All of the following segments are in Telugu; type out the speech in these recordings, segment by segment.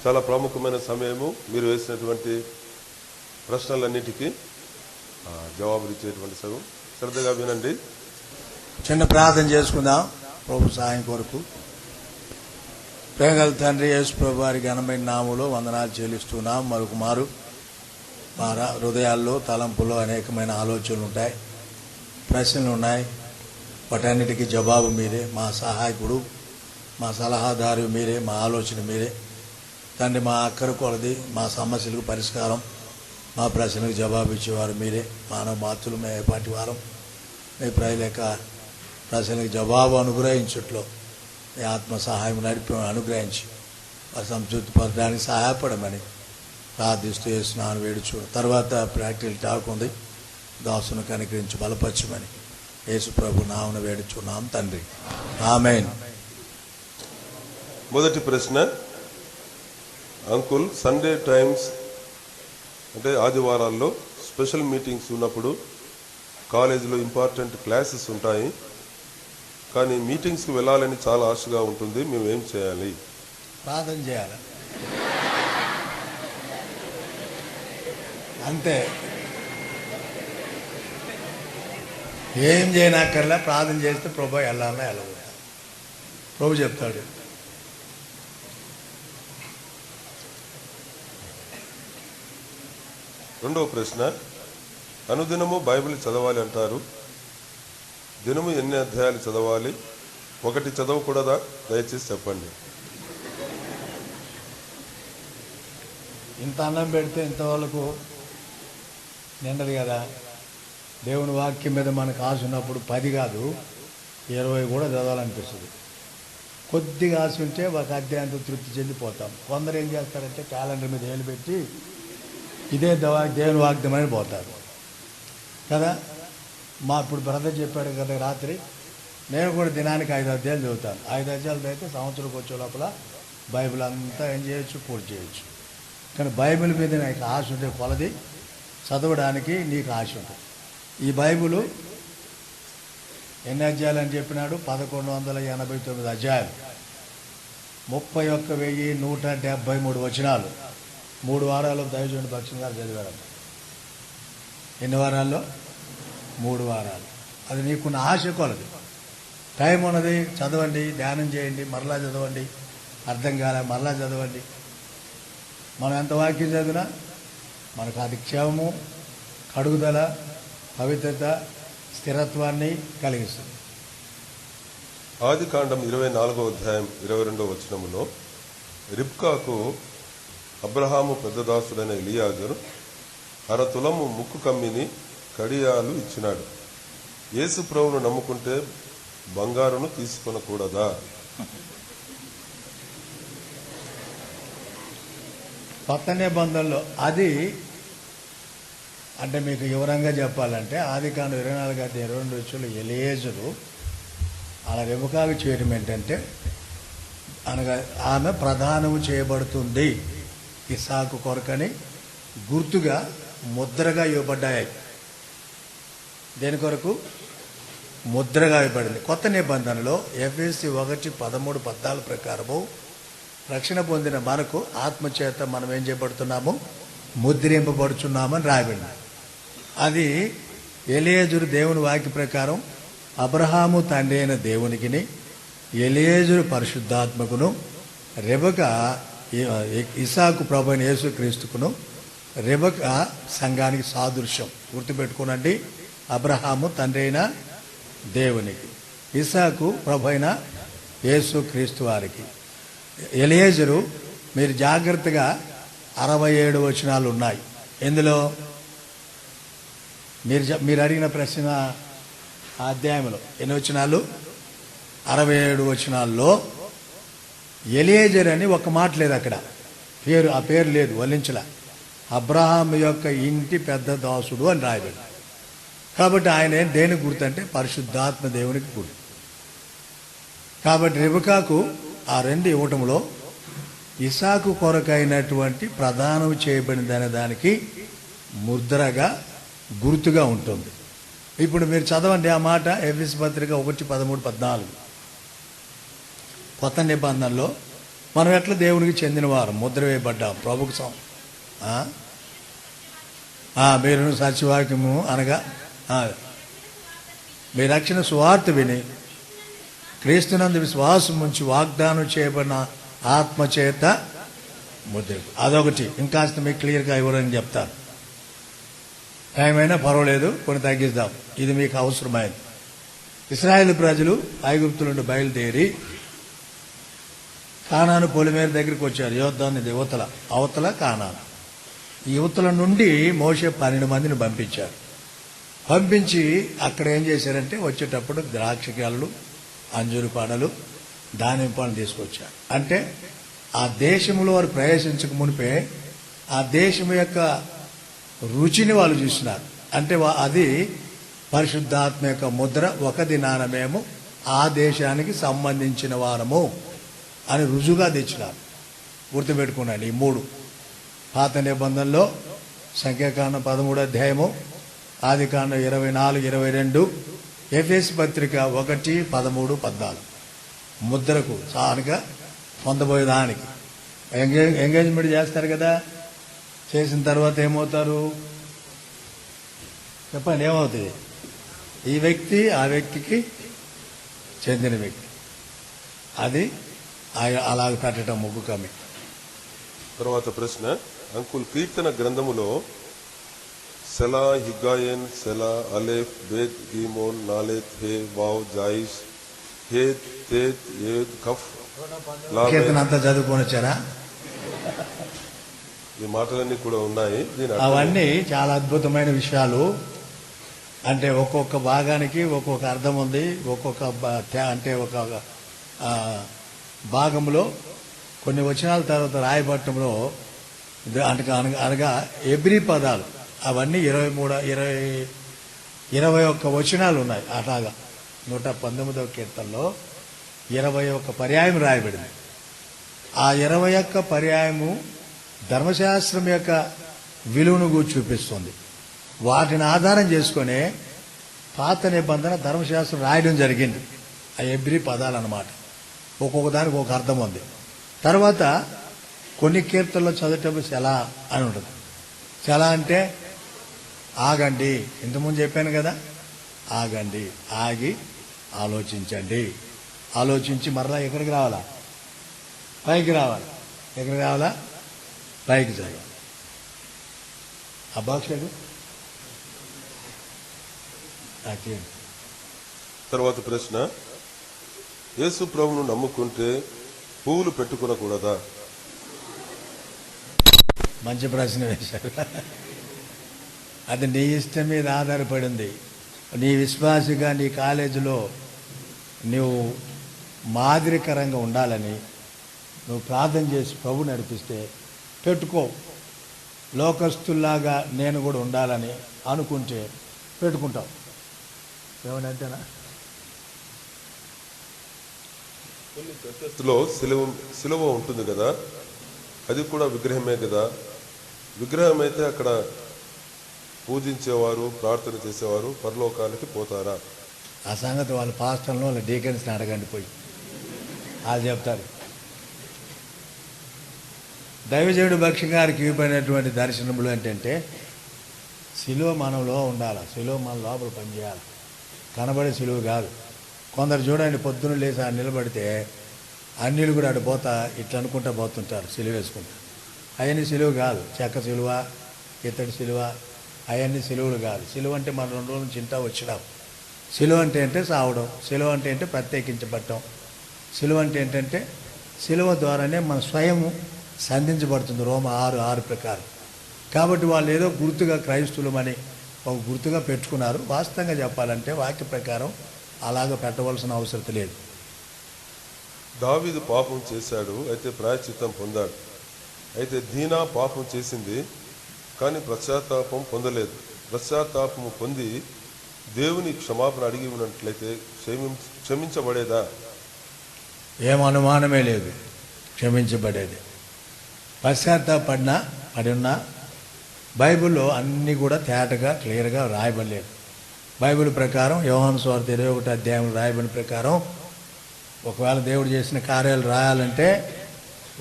చాలా ప్రాముఖ్యమైన సమయము. మీరు వేసినటువంటి ప్రశ్నలన్నిటికీ జవాబులు ఇచ్చేటువంటి సమయం. శ్రద్ధగా వినండి. చిన్న ప్రార్థన చేసుకుందాం ప్రభు సహాయం కొరకు. ప్రేమగల తండ్రి యేసు ప్రభు వారి ఘనమైన నామములో వందనాలు చెల్లిస్తున్నాం. మరొక మారు మా హృదయాల్లో తలంపులో అనేకమైన ఆలోచనలు ఉంటాయి, ప్రశ్నలు ఉన్నాయి. వాటన్నిటికీ జవాబు మీరే, మా సహాయకుడు, మా సలహాదారు మీరే, మా ఆలోచన మీరే తండ్రి. మా అక్కర కొలది మా సమస్యలకు పరిష్కారం, మా ప్రశ్నలకు జవాబు ఇచ్చేవారు మీరే. మానవ మాతృలు మేము ఏపాటి వారం మీ ప్రజలేక ప్రశ్నలకు జవాబు అనుగ్రహించుట్లో మీ ఆత్మ సహాయం నడిపి అనుగ్రహించి వారి సంతృప్తి పరచడానికి సహాయపడమని ప్రార్థిస్తూ చేస్తున్నాను. వేడుచు తర్వాత ప్రాక్టికల్ టాక్ ఉంది, దాసును కనికరించి బలపరచమని యేసు ప్రభు నామమున వేడుచున్నాం తండ్రి, ఆమేన్. మొదటి ప్రశ్న, అంకుల్, సండే టైమ్స్ అంటే ఆదివారాల్లో స్పెషల్ మీటింగ్స్ ఉన్నప్పుడు కాలేజీలో ఇంపార్టెంట్ క్లాసెస్ ఉంటాయి, కానీ మీటింగ్స్కి వెళ్ళాలని చాలా ఆశగా ఉంటుంది. మేము ఏం చేయాలి? ప్రార్థన చేయాలి అంతే. ఏం చేయనక్కర్లే, ప్రార్థన చేస్తే ప్రభు వెళ్ళాలన్నా వెళ్ళకూడదు. ప్రభు చెప్తాడు. రెండవ ప్రశ్న, అనుదినము బైబిల్ చదవాలి అంటారు. దినము ఎన్ని అధ్యాయాలు చదవాలి? ఒకటి చదవకూడదా? దయచేసి చెప్పండి. ఇంత అన్నం పెడితే ఇంతవరకు నిండదు కదా. దేవుని వాక్యం మీద మనకు ఆశ ఉన్నప్పుడు 10 కాదు 20 కూడా చదవాలనిపిస్తుంది. కొద్దిగా ఆశ ఉంటే ఒక అధ్యాయంతో తృప్తి చెందిపోతాం. కొందరు ఏం చేస్తారంటే క్యాలెండర్ మీద ఏలు పెట్టి ఇదే దేవుని వాగ్దానం అని పోతారు కదా. మా ఇప్పుడు బ్రదర్ చెప్పాడు కదా రాత్రి, నేను కూడా దినానికి 5 అధ్యాయాలు చదువుతాను. 5 అధ్యాయాలు అయితే సంవత్సరంకి వచ్చే లోపల బైబిల్ అంతా ఏం చేయొచ్చు, పూర్తి చేయొచ్చు. కానీ బైబిల్ మీద నీకు ఆశ ఉంటే కొలది చదవడానికి నీకు ఆశ ఉంటుంది. ఈ బైబిల్ ఎన్ని అధ్యాయాలు అని చెప్పినాడు? 1189 అధ్యాయాలు, 31,173 వచనాలు. 3 వారాల్లో దైవజనుడి భక్ష్యం గారు చదివారు. ఎన్ని వారాల్లో? 3 వారాలు. అది నీకున్న ఆశ కొలది. టైం ఉన్నది, చదవండి, ధ్యానం చేయండి, మరలా చదవండి, అర్థం కాలే మరలా చదవండి. మనం ఎంత వాక్యం చదివినా మనకు అది క్షేమము, కడుగుదల, పవిత్రత, స్థిరత్వాన్ని కలిగిస్తుంది. ఆదికాండం 24వ అధ్యాయం 22వ వచనములో రిబ్కాకు అబ్రహాము పెద్దదాసుడైన ఎలియాజరు 1/2 తులము ముక్కు కమ్మిని కడియాలు ఇచ్చినాడు. యేసు ప్రభువును నమ్ముకుంటే బంగారును తీసుకొనకూడదా? కొత్త నిబంధనలో అది అంటే మీకు వివరంగా చెప్పాలంటే ఆదికాండం 24:22 ఎలియేజరు అలా రెబెకాకు చేయడం ఏంటంటే అనగా ఆమె ప్రధానము చేయబడుతుంది ఇస్సాకు కొరకని గుర్తుగా ముద్రగా ఇవ్వబడ్డాయి. దేని కొరకు? ముద్రగా ఇవ్వబడింది. కొత్త నిబంధనలో ఎఫెసీ 1:13-14 ప్రకారము రక్షణ పొందిన మనకు ఆత్మచేత మనం ఏం చేయబడుతున్నాము? ముద్రింపబడుచున్నామని రాయబడింది. అది ఎలియేజరు దేవుని వాక్య ప్రకారం అబ్రహాము తండ్రి అయిన దేవునికిని, ఎలియేజరు పరిశుద్ధాత్మకును, రెబెకా ఇస్సాకు ప్రభు అయిన యేసుక్రీస్తుకును, రెబెకా సంఘానికి సాదృశ్యం. గుర్తుపెట్టుకోనండి, అబ్రహాము తండ్రి అయిన దేవునికి, ఇస్సాకు ప్రభు అయిన యేసుక్రీస్తు వారికి. ఎలియేజరు మీరు జాగ్రత్తగా 67 వచనాలు ఉన్నాయి. ఎందులో? మీరు అడిగిన ప్రశ్న ఆ అధ్యాయంలో ఎన్ని వచనాలు? 67 వచనాల్లో ఎలియేజర్ అని ఒక మాట లేదు అక్కడ. ఆ పేరు లేదు, వల్లించల. అబ్రహాం యొక్క ఇంటి పెద్ద దాసుడు అని రాయబడి. కాబట్టి ఆయన దేనికి గుర్తు అంటే పరిశుద్ధాత్మ దేవునికి గుర్తు. కాబట్టి రెబెకాకు ఆ 2 ఇవ్వటంలో ఇస్సాకు కొరకైనటువంటి ప్రదానం చేయబడిందనే దానికి ముద్రగా గుర్తుగా ఉంటుంది. ఇప్పుడు మీరు చదవండి ఆ మాట. ఎఫెసీ పత్రిక 1:13-14 కొత్త నిబంధనలో మనం ఎట్లా దేవునికి చెందిన వారు ముద్ర వేయబడ్డాం ప్రభుకు మీరు సత్యవాక్యము అనగా మీ రక్షణ సువార్త విని క్రీస్తునందు విశ్వాసం ఉంచి వాగ్దానం చేయబడిన ఆత్మచేత ముద్ర. అదొకటి. ఇంకాస్త మీకు క్లియర్గా ఇవ్వరని చెప్తాను. టైం అయినా పర్వాలేదు, కొన్ని తగ్గిద్దాం. ఇది మీకు అవసరమైంది. ఇశ్రాయేలు ప్రజలు ఐగుప్తు నుండి బయలుదేరి కానాను పొలిమేర దగ్గరికి వచ్చారు. యోర్దాను అవతల కానాను. ఈ యువతల నుండి మోషే 12 మందిని పంపించారు. పంపించి అక్కడ ఏం చేశారంటే వచ్చేటప్పుడు ద్రాక్ష గెలలు, అంజూరు పండ్లు, దానిమ్మ పండ్లు తీసుకొచ్చారు. అంటే ఆ దేశంలో వారు ప్రవేశించక మునిపే ఆ దేశం యొక్క రుచిని వాళ్ళు చూసినారు. అంటే అది పరిశుద్ధాత్మ యొక్క ముద్ర. ఒక దినాన మేము ఆ దేశానికి సంబంధించిన వారము అని రుజువుగా తెచ్చినారు. గుర్తుపెట్టుకున్నాను. ఈ 3 పాత నిబంధనలో సంఖ్యాకాండం 13వ అధ్యాయము, ఆదికాండం 24, 22, ఎఫెసు పత్రిక 1, 13, 14 ముద్రకు సానుగా పొందబోయేదానికి ఎంగేజ్మెంట్ చేస్తారు కదా. చేసిన తర్వాత ఏమవుతారు చెప్పండి? ఏమవుతుంది? ఈ వ్యక్తి ఆ వ్యక్తికి చెందిన వ్యక్తి. అది అలాగ పెట్టడం ముగ్గు కమి. తర్వాత ప్రశ్న, అంకుల్ కీర్తన గ్రంథములో సెలా, హిగ్గాయన్, సెలా, అలెఫ్, బేత్, గీమోన్, నాలెత్, హే, వావ్, జాయిష్, హేత్, తేత్, ఏద్, కఫ్, కీర్తన అంతా చదువుకొని వచ్చారా? ఈ మాటలన్నీ కూడా ఉన్నాయి. అవన్నీ చాలా అద్భుతమైన విషయాలు. అంటే ఒక్కొక్క భాగానికి ఒక్కొక్క అర్థం ఉంది. ఒక్కొక్క అంటే ఒక భాగంలో కొన్ని వచనాల తర్వాత రాయబట్టంలో అనగా ఎబ్రి పదాలు అవన్నీ 21 వచనాలు ఉన్నాయి. అట్లాగా 119వ కీర్తనలో 21 పర్యాయం రాయబడింది. ఆ 21 పర్యాయము ధర్మశాస్త్రం యొక్క విలువను కూడా చూపిస్తుంది. వాటిని ఆధారం చేసుకునే పాత నిబంధన ధర్మశాస్త్రం రాయడం జరిగింది. ఆ ఎబ్రి పదాలు అన్నమాట. ఒక్కొక్క దానికి ఒక అర్థం ఉంది. తర్వాత కొన్ని కీర్తనలో చదివేటప్పుడు సెలా అని ఉంటుంది. సెలా అంటే ఆగండి. ఇంతకుముందు చెప్పాను కదా, ఆగండి, ఆగి ఆలోచించండి. ఆలోచించి మరలా ఎక్కడికి రావాలా? పైకి రావాలి. ఎక్కడికి రావాలా? పైకి చదవాలి. అబ్బాక్షడు తర్వాత ప్రశ్న, యేసు ప్రభువును నమ్ముకుంటే పువ్వులు పెట్టుకోనకూడదా? మంచి ప్రశ్న వేశారు. అది నీ ఇష్టం మీద ఆధారపడింది. నీ విశ్వాసిగా నీ కాలేజీలో నువ్వు మాదిరికరంగా ఉండాలని నువ్వు ప్రార్థన చేసి ప్రభు నడిపిస్తే పెట్టుకో. లోకస్తుల్లాగా నేను కూడా ఉండాలని అనుకుంటే పెట్టుకుంటావు. ఏమనంటేనా? కొన్ని చర్చలో సిలువ ఉంటుంది కదా, అది కూడా విగ్రహమే కదా. విగ్రహం అయితే అక్కడ పూజించేవారు, ప్రార్థన చేసేవారు పరలోకానికి పోతారా? ఆ సంగతి వాళ్ళ పాస్టర్లో వాళ్ళ డీకెన్స్ని అడగండి పోయి, వాళ్ళు చెప్తారు. దైవజనుడు భక్ష్య గారికి ఇవ్వబడినటువంటి దర్శనములు ఏంటంటే సిలువ మనలో ఉండాలి. సిలువ మన లోపల పనిచేయాలి. కనబడే సిలువ కాదు. కొందరు చూడండి, పొద్దున్న లేచి ఆ నిలబడితే అన్నిలు కూడా అటు పోతా ఇట్లా అనుకుంటా పోతుంటారు సిలువ వేసుకుంటారు. అవన్నీ సిలువ కాదు. చెక్క సిలువ, ఇత్తడి సిలువ, అవన్నీ సిలువలు కాదు. సిలువ అంటే మన 2 రోజుల నుంచి ఇంటా వచ్చినాం. సిలువ అంటే సావడం. సిలువ అంటే ప్రత్యేకించబడటం. సిలువ అంటే ఏంటంటే సిలువ ద్వారానే మన స్వయము సంధించబడుతుంది. రోమ 6:6 ప్రకారం. కాబట్టి వాళ్ళు ఏదో గుర్తుగా క్రైస్తవులమని ఒక గుర్తుగా పెట్టుకున్నారు. వాస్తవంగా చెప్పాలంటే వాక్య ప్రకారం అలాగ పెట్టవలసిన అవసరం లేదు. దావీదు పాపం చేశాడు, అయితే ప్రాయశ్చిత్తం పొందాడు. అయితే దీనా పాపం చేసింది కానీ పశ్చాత్తాపం పొందలేదు. పశ్చాత్తాపము పొంది దేవుని క్షమాపణ అడిగి ఉన్నట్లయితే క్షమించబడేదా? ఏం అనుమానమే లేదు, క్షమించబడేది. పడినా బైబిల్లో అన్నీ కూడా తేటగా క్లియర్గా రాయబడలేదు. బైబిల్ ప్రకారం యోహాను సువార్త 21వ అధ్యాయం రాయబడిన ప్రకారం ఒకవేళ దేవుడు చేసిన కార్యాలు రాయాలంటే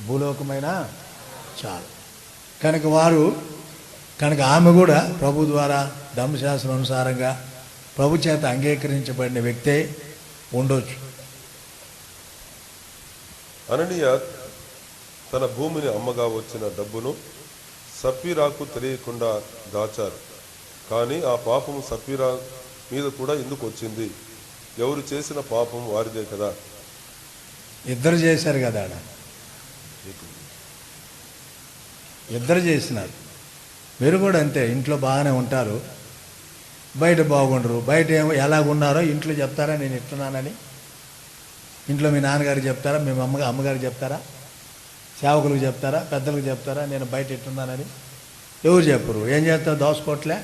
భూలోకమైన చాలు. కనుక ఆమె కూడా ప్రభు ద్వారా ధర్మశాస్త్రం అనుసారంగా ప్రభు చేత అంగీకరించబడిన వ్యక్తే ఉండొచ్చు. అననీయ తన భూమిని అమ్మగా వచ్చిన డబ్బును సప్పీరాకు తెలియకుండా దాచారు. కానీ ఆ పాపము సప్పీరా మీద కూడా ఎందుకు వచ్చింది? ఎవరు చేసిన పాపం వారిదే కదా. ఇద్దరు చేశారు కదా, ఇద్దరు చేసినారు. మీరు కూడా అంతే, ఇంట్లో బాగానే ఉంటారు, బయట బాగుండరు. బయట ఎలాగున్నారో ఇంట్లో చెప్తారా నేను ఇస్తున్నానని? ఇంట్లో మీ నాన్నగారికి చెప్తారా? మీ అమ్మగారికి చెప్తారా? సేవకులకు చెప్తారా? పెద్దలకు చెప్తారా నేను బయట ఇట్టున్నానని? ఎవరు చెప్పరు. ఏం చేస్తారు? దోసుకోవట్లే.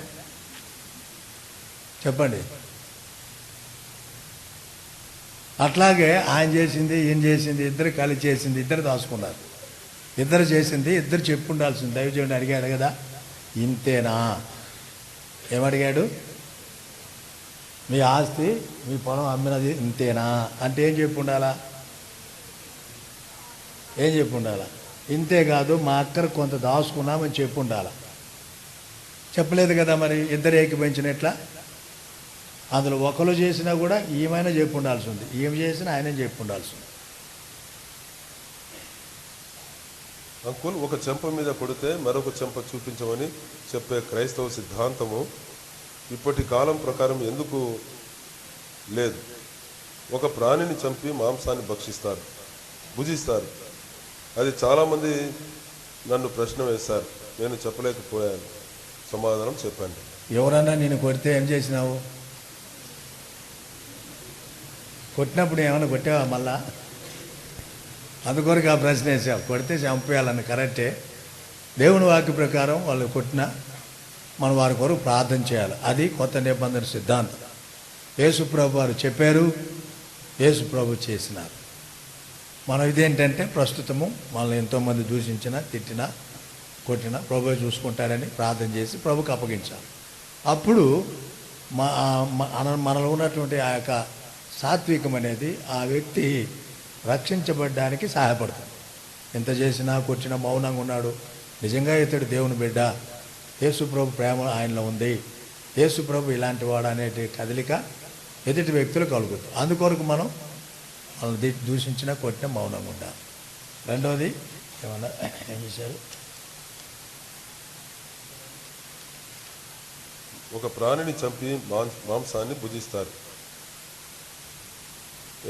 చెప్పండి. అట్లాగే ఆయన చేసింది ఈయన చేసింది ఇద్దరు కలిసి చేసింది ఇద్దరు దాచుకున్నారు. ఇద్దరు చేసింది ఇద్దరు చెప్పుండాల్సింది. దైవజనుడు అడిగాడు కదా, ఇంతేనా? ఏమడిగాడు? మీ ఆస్తి మీ పొలం అమ్మినది ఇంతేనా అంటే ఏం చెప్పుండాలా? ఏం చెప్పుండాలా? ఇంతే కాదు, మా అక్కర కొంత దాచుకున్నామని చెప్పుండాలా. చెప్పలేదు కదా. మరి ఇద్దరు ఏకీభవించినట్లా? అందులో ఒకరు చేసినా కూడా ఈమెనా చెప్పుండాల్సి ఉంది, ఈమె చేసినా ఆయన చెప్పుండాల్సి ఉంది. అంకుల్, ఒక చెంప మీద కొడితే మరొక చెంప చూపించమని చెప్పే క్రైస్తవ సిద్ధాంతము ఇప్పటి కాలం ప్రకారం ఎందుకు లేదు? ఒక ప్రాణిని చంపి మాంసాన్ని భుజిస్తారు. అది చాలామంది నన్ను ప్రశ్న వేశారు, నేను చెప్పలేకపోయాను. సమాధానం చెప్పండి. ఎవరన్నా నేను కొడితే ఏం చేసినావు? కొట్టినప్పుడు ఏమైనా కొట్టావా? మళ్ళా అందుకొరకు ఆ ప్రశ్న వేసావు. కొడితే చంపేయాలని కరెక్టే. దేవుని వాక్య ప్రకారం వాళ్ళు కొట్టినా మనం వారి కొరకు ప్రార్థన చేయాలి. అది కొత్త నిబంధన సిద్ధాంతం. యేసుప్రభు వారు చెప్పారు, యేసుప్రభు చేసినారు. మనం ఇదేంటంటే ప్రస్తుతము మనల్ని ఎంతోమంది దూషించినా తిట్టినా కొట్టినా ప్రభు చూసుకుంటారని ప్రార్థన చేసి ప్రభుకి అప్పగించాలి. అప్పుడు మనలో ఉన్నటువంటి ఆ యొక్క సాత్వికం అనేది ఆ వ్యక్తి రక్షించబడడానికి సహాయపడుతుంది. ఎంత చేసినా కొట్టినా మౌనంగా ఉన్నాడు, నిజంగా ఇతడు దేవుని బిడ్డ, యేసుప్రభు ప్రేమ ఆయనలో ఉంది, యేసుప్రభు ఇలాంటి వాడు అనేటి కదలిక ఎదుటి వ్యక్తులు కలుగుతుంది. అందుకొరకు మనం వాళ్ళని దూషించినా కొట్టినా మౌనంగా ఉండాలి. రెండవది ఏమన్నా ఏం చేశారు? ఒక ప్రాణిని చంపి మాంసాన్ని భుజిస్తారు.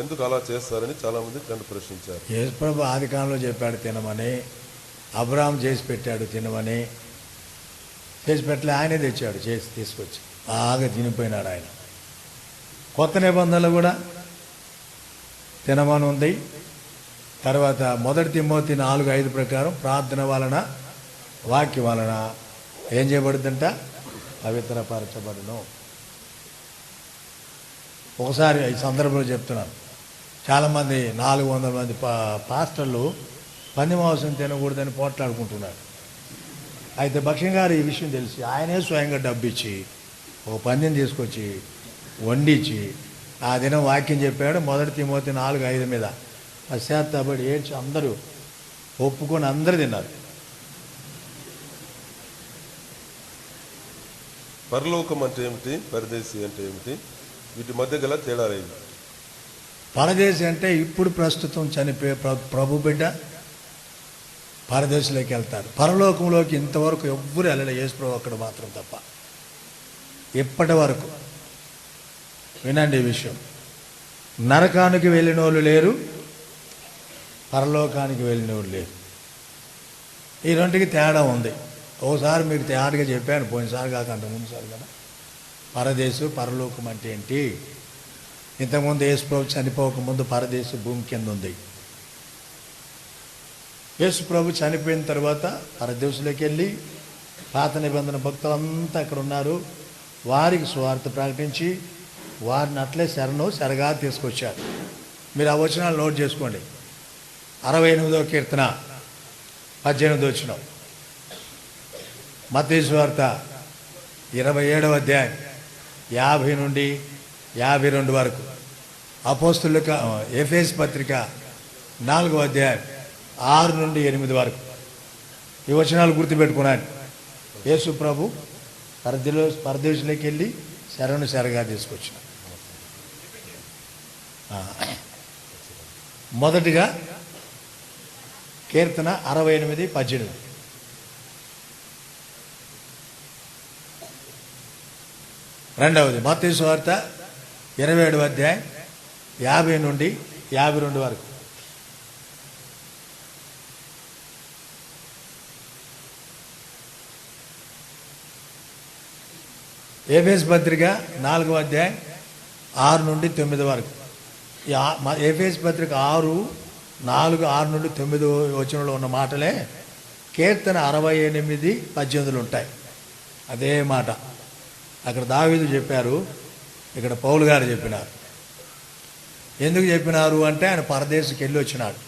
ఎందుకు అలా చేస్తారని చాలామంది నన్ను ప్రశ్నించారు. యేసుప్రభు ఆది కాలంలో చెప్పాడు తినమని, అబ్రహాం చేసి పెట్టాడు తినమని. చేసి పెట్టలే, ఆయనే తెచ్చాడు చేసి తీసుకొచ్చి బాగా తినిపోయినాడు ఆయన. కొత్త నిబంధనలు కూడా తినమని ఉంది. తర్వాత 1 తిమోతి 4:5 ప్రకారం ప్రార్థన వలన వాక్యం వలన ఏం చేయబడుతుందంట? పవిత్రపరచబడును. ఒకసారి ఈ సందర్భంలో చెప్తున్నాను, చాలామంది 400 మంది పాస్టర్లు పంది మాంసం తినకూడదని పోట్లాడుకుంటున్నారు. అయితే భక్ష్యం గారు ఈ విషయం తెలిసి ఆయనే స్వయంగా డబ్బిచ్చి ఒక పందిని తీసుకొచ్చి వండించి ఆ దినం వాక్యం చెప్పాడు. 1 తిమోతి 4:5 మీద పశ్చాత్తాపడి ఏడ్చి అందరూ ఒప్పుకొని అందరూ తిన్నారు. పరలోకం అంటే ఏమిటి? పరదేశి అంటే ఏమిటి? వీటి మధ్య గల తేడా లేదు. పరదేశి అంటే ఇప్పుడు ప్రస్తుతం చనిపోయే ప్రభు బిడ్డ పరదేశంలోకి వెళ్తారు. పరలోకంలోకి ఇంతవరకు ఎవ్వరు వెళ్ళలే, యేసుప్రభు అక్కడ మాత్రం తప్ప. ఇప్పటి వరకు వినండి ఈ విషయం, నరకానికి వెళ్ళిన వాళ్ళు లేరు, పరలోకానికి వెళ్ళిన వాళ్ళు లేరు. ఈ రెండుకి తేడా ఉంది. ఒకసారి మీకు తేడాగా చెప్పాను, పోయినసారి కాకుండా ముందుసారి కదా. పరదేశు పరలోకం అంటే ఏంటి? ఇంతకుముందు యేసుప్రభు చనిపోకముందు పరదేశు భూమి కింద ఉంది. యేసుప్రభు చనిపోయిన తర్వాత పరదేశంలోకి వెళ్ళి పాత నిబంధన భక్తులంతా అక్కడ ఉన్నారు, వారికి సువార్త ప్రకటించి వారిని అట్లే శరగా తీసుకొచ్చారు. మీరు ఆ వచనాలు నోట్ చేసుకోండి. 68వ కీర్తన 18వ వచనం, మత్తయి సువార్త 27వ అధ్యాయం 50 నుండి 52 వరకు, అపోస్తుల ఎఫెసు పత్రిక 4వ అధ్యాయం 6 నుండి 8 వరకు. ఈ వచనాలు గుర్తుపెట్టుకున్నాడు. యేసు ప్రభు పరదేశంలోకి వెళ్ళి శరణు శరగా తీసుకొచ్చిన. మొదటిగా కీర్తన 68:18. రెండవది మత్తయి సువార్త 27వ అధ్యాయం 50 నుండి 52 వరకు. ఎఫెసు పత్రిక 4వ అధ్యాయం 6 నుండి 9 వరకు. ఎఫెసు పత్రిక 6 నుండి 9 వచనంలో ఉన్న మాటలే కీర్తన 68:18 ఉంటాయి. అదే మాట అక్కడ దావీదు చెప్పారు, ఇక్కడ పౌలు గారు చెప్పినారు. ఎందుకు చెప్పినారు అంటే ఆయన పరదేశంకి వెళ్ళి వచ్చినాడు.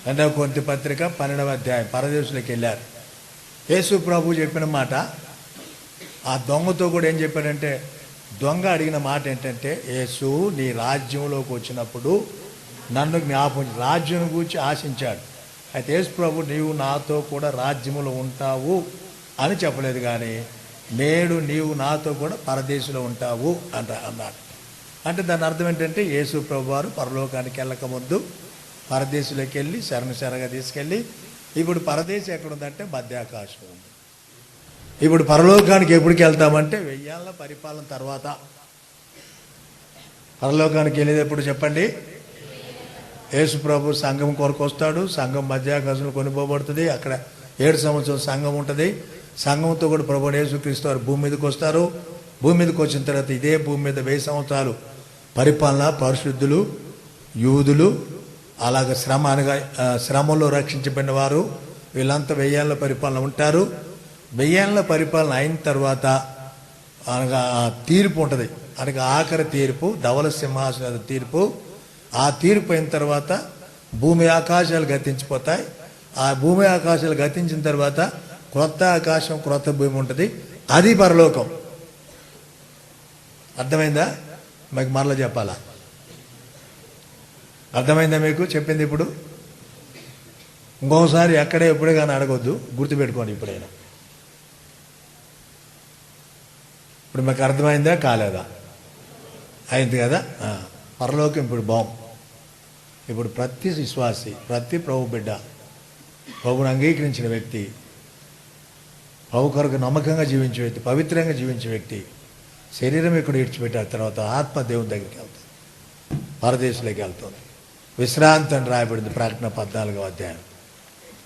2వ కొరింథీ పత్రిక 12వ అధ్యాయం పరదేశంలోకి వెళ్ళారు. యేసు ప్రభు చెప్పిన మాట ఆ దొంగతో కూడా ఏం చెప్పాడంటే, దొంగ అడిగిన మాట ఏంటంటే, యేసు నీ రాజ్యంలోకి వచ్చినప్పుడు నన్ను జ్ఞాపకం, రాజ్యం గురించి ఆశించాడు. అయితే యేసు ప్రభు నీవు నాతో కూడా రాజ్యంలో ఉంటావు అని చెప్పలేదు, కానీ నేడు నీవు నాతో కూడా పరదేశంలో ఉంటావు అన్నాడు. అంటే దాని అర్థం ఏంటంటే యేసు ప్రభు వారు పరలోకానికి వెళ్ళక ముందు పరదేశంలోకి వెళ్ళి శరణగా తీసుకెళ్ళి, ఇప్పుడు పరదేశం ఎక్కడుందంటే మధ్యాకాశం ఉంది. ఇప్పుడు పరలోకానికి ఎప్పటికి వెళ్తామంటే 1000 ఏళ్ల పరిపాలన తర్వాత. పరలోకానికి వెళ్ళేది ఎప్పుడు చెప్పండి? యేసు ప్రభు సంఘం కొరకు వస్తాడు. సంఘం మధ్యాకాశంలో కొనిపోబడుతుంది. అక్కడ 7 సంవత్సరాలు సంఘం ఉంటుంది. సంఘంతో కూడా ప్రభు యేసుక్రీస్తు వారు భూమి మీదకి వస్తారు. భూమి మీదకి వచ్చిన తర్వాత ఇదే భూమి మీద 1000 సంవత్సరాలు పరిపాలన, పరిశుద్ధులు, యూదులు, అలాగ శ్రమలో రక్షించబడిన వారు, వీళ్ళంతా 1000 ఏళ్ల పరిపాలన ఉంటారు. 1000 ఏళ్ల పరిపాలన అయిన తర్వాత అనగా తీర్పు ఉంటుంది. అనగా ఆఖరి తీర్పు, ధవల సింహాసన తీర్పు. ఆ తీర్పు అయిన తర్వాత భూమి ఆకాశాలు గతించిపోతాయి. ఆ భూమి ఆకాశాలు గతించిన తర్వాత క్రొత్త ఆకాశం, క్రొత్త భూమి ఉంటుంది. అది పరలోకం. అర్థమైందా? మీకు మరలా చెప్పాలా? అర్థమైందా మీకు చెప్పింది? ఇప్పుడు ఇంకోసారి ఎక్కడే ఎప్పుడే కానీ అడగొద్దు, గుర్తుపెట్టుకోండి ఇప్పుడైనా. ఇప్పుడు మీకు అర్థమైందా కాలేదా? అయింది కదా. పరలోకం ఇప్పుడు ఇప్పుడు ప్రతి విశ్వాసి, ప్రతి ప్రభు బిడ్డ, ప్రభుని అంగీకరించిన వ్యక్తి, ప్రభు కొరకు నమ్మకంగా జీవించే వ్యక్తి, పవిత్రంగా జీవించే వ్యక్తి శరీరం ఇక్కడ ఇడిచిపెట్టిన తర్వాత ఆత్మ దేవుని దగ్గరికి వెళ్తుంది, పరదేశంలోకి వెళ్తుంది. విశ్రాంతి అని రాయబడింది ప్రకటన 14వ అధ్యాయం.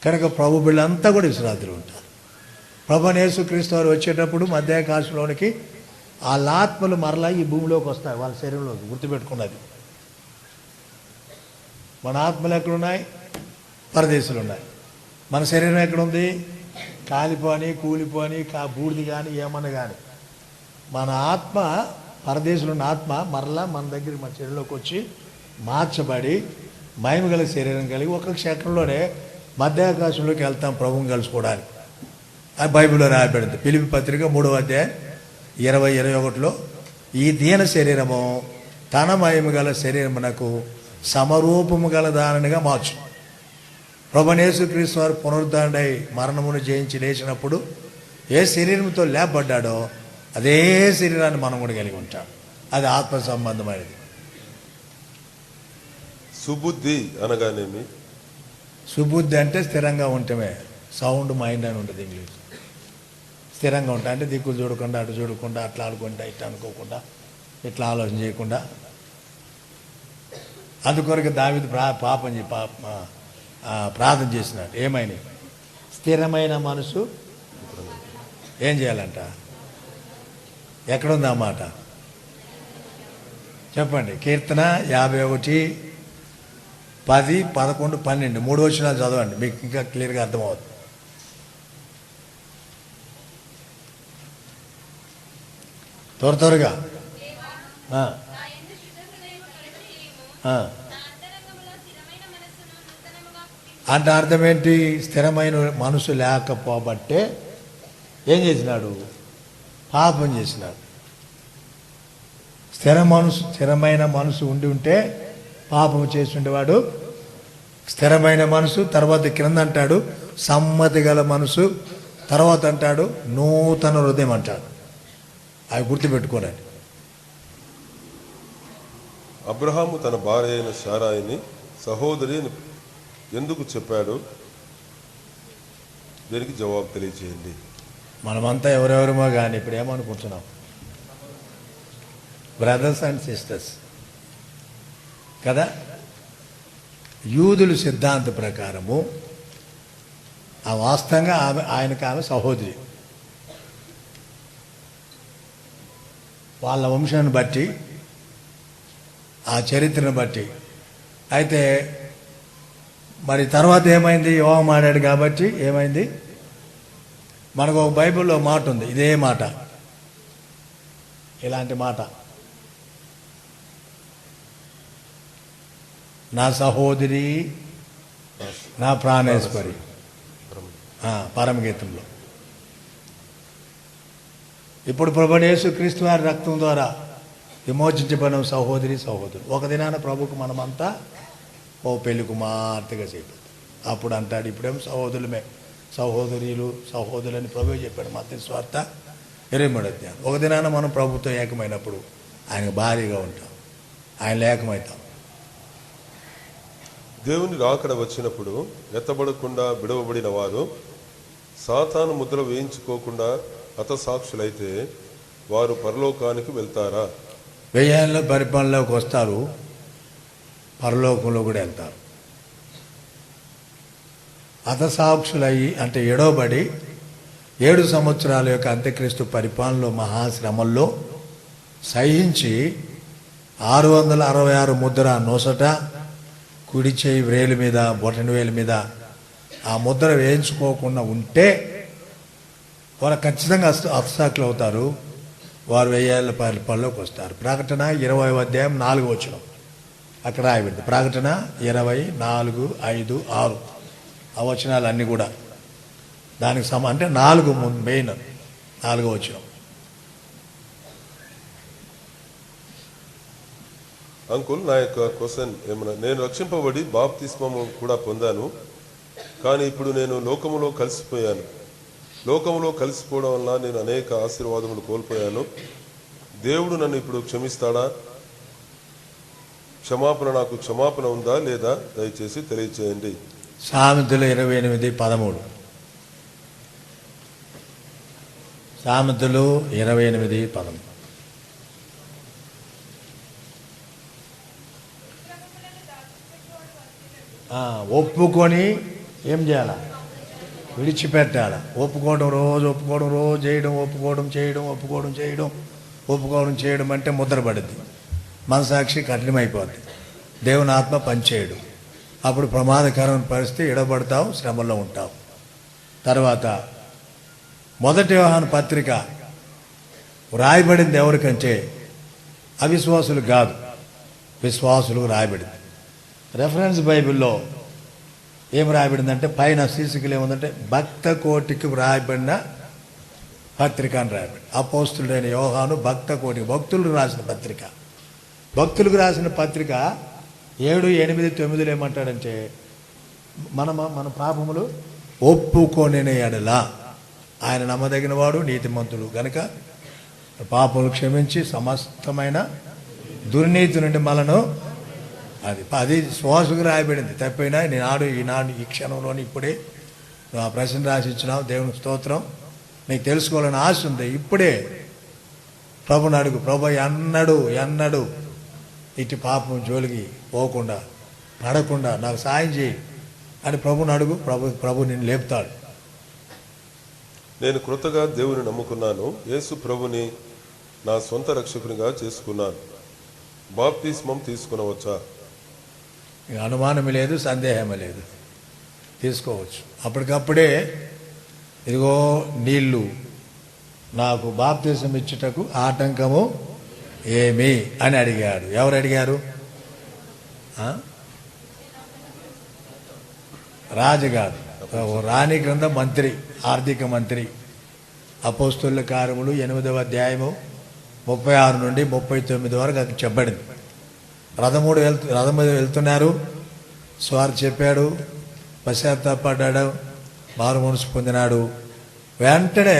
కనుక ప్రభు బిళ్ళంతా కూడా విశ్రాంతిలో ఉంటారు. ప్రభు యేసుక్రీస్తు వారు వచ్చేటప్పుడు మధ్యాకాశంలోనికి వాళ్ళ ఆత్మలు మరలా ఈ భూమిలోకి వస్తాయి, వాళ్ళ శరీరంలోకి. గుర్తుపెట్టుకున్నది, మన ఆత్మలు ఎక్కడున్నాయి? పరదేశాలు ఉన్నాయి. మన శరీరం ఎక్కడుంది? కాలిపోని, కూలిపోని, బూడిది కానీ ఏమన్నా కానీ. మన ఆత్మ, పరదేశంలో ఉన్న ఆత్మ మరలా మన దగ్గర, మన శరీరంలోకి వచ్చి మార్చబడి మహిమ గల శరీరం కలిగి ఒక క్షేత్రంలోనే మధ్యాకాశంలోకి వెళ్తాం ప్రభువుని కలుసుకోవడానికి. అది బైబిల్లో రాయబడింది. ఫిలిప్పీ పత్రిక 3వ అధ్యాయం 20-21లో ఈ దీన శరీరము తన మహిమ గల శరీరమునకు సమరూపము గల దానిగా మార్చు. ప్రభువు యేసుక్రీస్తు వారు పునరుద్ధరణై మరణమును జయించి లేచినప్పుడు ఏ శరీరంతో లేపబడ్డాడో అదే శరీరాన్ని మనం కూడా కలిగి ఉంటాం. అది ఆత్మ సంబంధమైనది. సుబుద్ధి అనగానేమి? సుబుద్ధి అంటే స్థిరంగా ఉండటమే. సౌండ్ మైండ్ అని ఉంటుంది ఇంగ్లీష్. స్థిరంగా ఉంటాయి అంటే దిక్కులు చూడకుండా, అటు చూడకుండా, అట్లా ఆడుకుంటా, ఇట్లా అనుకోకుండా, ఇట్లా ఆలోచన చేయకుండా. అందుకొరకు దావీదు ప్రార్థన చేసినాడు. ఏమైనా స్థిరమైన మనసు ఏం చేయాలంట? ఎక్కడుంది ఆ మాట చెప్పండి. కీర్తన 51, 10, 11, 12 3 వచనాలు చదవండి, మీకు ఇంకా క్లియర్గా అర్థమవుతుంది. త్వరగా అంటే అర్థం ఏంటి? స్థిరమైన మనసు లేకపోబట్టే ఏం చేసినాడు? పాపం చేసినాడు. స్థిరమైన మనసు ఉండి ఉంటే పాపం చేసి ఉండేవాడు స్థిరమైన మనసు, తర్వాత క్రింద అంటాడు సమ్మతి గల మనసు, తర్వాత అంటాడు నూతన హృదయం అంటాడు. అవి గుర్తుపెట్టుకోనండి. అబ్రహాము తన భార్య అయిన శారాయిని సహోదరి అని ఎందుకు చెప్పాడు? దీనికి జవాబు తెలియజేయండి. మనమంతా ఎవరెవరమో కానీ ఇప్పుడు ఏమనుకుంటున్నాం? బ్రదర్స్ అండ్ సిస్టర్స్ కదా. యూదుల సిద్ధాంత ప్రకారము ఆ వాస్తవంగా ఆయనకు ఆమె సహోదరి. వాళ్ళ వంశాన్ని బట్టి, ఆ చరిత్రను బట్టి. అయితే మరి తర్వాత ఏమైంది? యోహం ఆడాడు కాబట్టి ఏమైంది? మనకు ఒక బైబిల్లో మాట ఉంది, ఇదే మాట, ఇలాంటి మాట, నా సహోదరి నా ప్రాణేశ్వరి, పరమగీతంలో. ఇప్పుడు ప్రభువైన యేసుక్రీస్తు వారి రక్తం ద్వారా విమోచించబడిన సహోదరి సహోదరు. ఒక దినాన ప్రభుకు మనమంతా ఓ పెళ్లి కుమార్తెగా చేయబోతుంది. అప్పుడు అంటాడు, ఇప్పుడేమో సహోదరులమే, సహోదరులు సహోదరులని ప్రభువే చెప్పాడు మత్తయి సువార్త 23వ అధ్యాయం. ఒక దినాన మనం ప్రభుతో ఏకమైనప్పుడు ఆయనకు భారీగా ఉంటాం, ఆయన ఏకమవుతాం. దేవుని రాకడ వచ్చినప్పుడు ఎత్తబడకుండా విడవబడిన వారు సాతాను ముద్ర వేయించుకోకుండా హతసాక్షులైతే వారు పరలోకానికి వెళ్తారా? వెయ్యేళ్ళ పరిపాలనలోకి వస్తారు, పరలోకంలో కూడా వెళ్తారు. హతసాక్షులయ్యి అంటే ఎడవబడి 7 సంవత్సరాల యొక్క అంత్యక్రీస్తు పరిపాలనలో మహాశ్రమల్లో సహించి 666 ముద్ర నోసట, కుడి చేయి వ్రేలు మీద, బొటన వేలు మీద ఆ ముద్ర వేయించుకోకుండా ఉంటే వారు ఖచ్చితంగా హతసాక్షులు అవుతారు. వారు 1000 ఏళ్ల పరిపాలనలోకి వస్తారు. ప్రకటన 20వ అధ్యాయం 4వ వచనం అక్కడ రాయబడింది. ప్రకటన 20, 4, 5, 6 ఆ వచనాలు అన్నీ కూడా దానికి అంటే 4 మెయిన్, 4వ వచనం. అంకుల్, నా యొక్క క్వశ్చన్ ఏమన్నా, నేను రక్షింపబడి బాప్తిస్మము కూడా పొందాను, కానీ ఇప్పుడు నేను లోకములో కలిసిపోయాను. లోకములో కలిసిపోవడం వల్ల నేను అనేక ఆశీర్వాదములు కోల్పోయాను. దేవుడు నన్ను ఇప్పుడు క్షమిస్తాడా? నాకు క్షమాపణ ఉందా లేదా? దయచేసి తెలియచేయండి. సామెతలు 28:13. సామెతలు 28:13. ఒప్పుకొని ఏం చేయాలా? విడిచిపెట్టాలి. ఒప్పుకోవడం, రోజు ఒప్పుకోవడం, రోజు చేయడం, ఒప్పుకోవడం చేయడం, ఒప్పుకోవడం చేయడం, ఒప్పుకోవడం చేయడం అంటే ముద్రపడుద్ది, మనసాక్షి కఠినమైపోద్ది, దేవుని ఆత్మ పనిచేయడు. అప్పుడు ప్రమాదకరమైన పరిస్థితి, ఎడబడతావు, శ్రమల్లో ఉంటావు. తర్వాత 1 యోహాను పత్రిక రాయబడింది ఎవరికంటే అవిశ్వాసులు కాదు, విశ్వాసులకు రాయబడింది. రెఫరెన్స్ బైబిల్లో ఏం రాయబడిందంటే పైన శీర్షికలు ఏముందంటే భక్త కోటికి రాయబడిన పత్రిక అని రాయబడింది. అపోస్తులుడైన యోహాను భక్త కోటికి, భక్తులకు రాసిన పత్రిక. భక్తులకు రాసిన పత్రిక 7, 8, 9 ఏమంటాడంటే మన పాపములు ఒప్పుకొనిన యెడల ఆయన నమ్మదగిన వాడు, నీతిమంతుడు గనుక పాపములు క్షమించి సమస్తమైన దుర్నీతి నుండి మనను, అది శ్వాసకు రాయబడింది. తప్పైనా ఈనాడు ఈ క్షణంలోని ఇప్పుడే నువ్వు ఆ ప్రశ్న రాసి ఇచ్చినావు, దేవునికి స్తోత్రం. నీకు తెలుసుకోవాలని ఆశ ఉంది. ఇప్పుడే ప్రభుని అడుగు, ప్రభు ఎన్నడు ఇటు పాపం జోలికి పోకుండా పడకుండా నాకు సాయం చేయి అని ప్రభుని అడుగు. ప్రభు నిన్ను లేపుతాడు. నేను కృతగా దేవుని నమ్ముకున్నాను, యేసు ప్రభుని నా సొంత రక్షకునిగా చేసుకున్నాను. బాప్తిస్మం తీసుకునవచ్చా? అనుమానమే లేదు, సందేహమే లేదు, తీసుకోవచ్చు. అప్పటికప్పుడే ఇదిగో నీళ్ళు నాకు బాప్తిసం ఇచ్చుటకు ఆటంకము ఏమి అని అడిగాడు. ఎవరు అడిగారు? రాజుగారు, రాణి క్రింద మంత్రి, ఆర్థిక మంత్రి. అపోస్తుల కార్యములు 8వ అధ్యాయము 36 నుండి 39 వరకు అది చెప్పబడింది. రథం మీద వెళ్తున్నారు, స్వార్థ చెప్పాడు, పశ్చాత్తాపడ్డాడు, మారు మనసు పొందినాడు. వెంటనే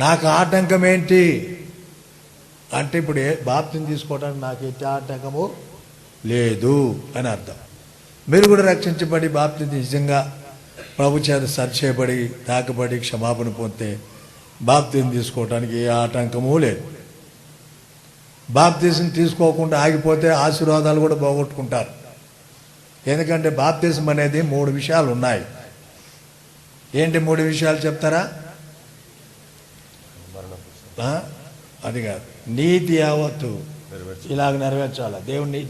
నాకు ఆటంకం ఏంటి అంటే ఇప్పుడు బాప్తిని తీసుకోవడానికి నాకు ఎట్టి ఆటంకము లేదు అని అర్థం. మీరు కూడా రక్షించబడి బాప్తిని నిజంగా ప్రభు చేత సరిచేయబడి తాకబడి క్షమాపణ పొందితే బాప్తిని తీసుకోవడానికి ఏ ఆటంకము లేదు. బాప్తిజం తీసుకోకుండా ఆగిపోతే ఆశీర్వాదాలు కూడా పోగొట్టుకుంటారు. ఎందుకంటే బాప్తిజం అనేది 3 విషయాలు ఉన్నాయి. ఏంటి 3 విషయాలు చెప్తారా? అది కాదు, నీతి యావత్తు ఇలాగ నెరవేర్చాలి.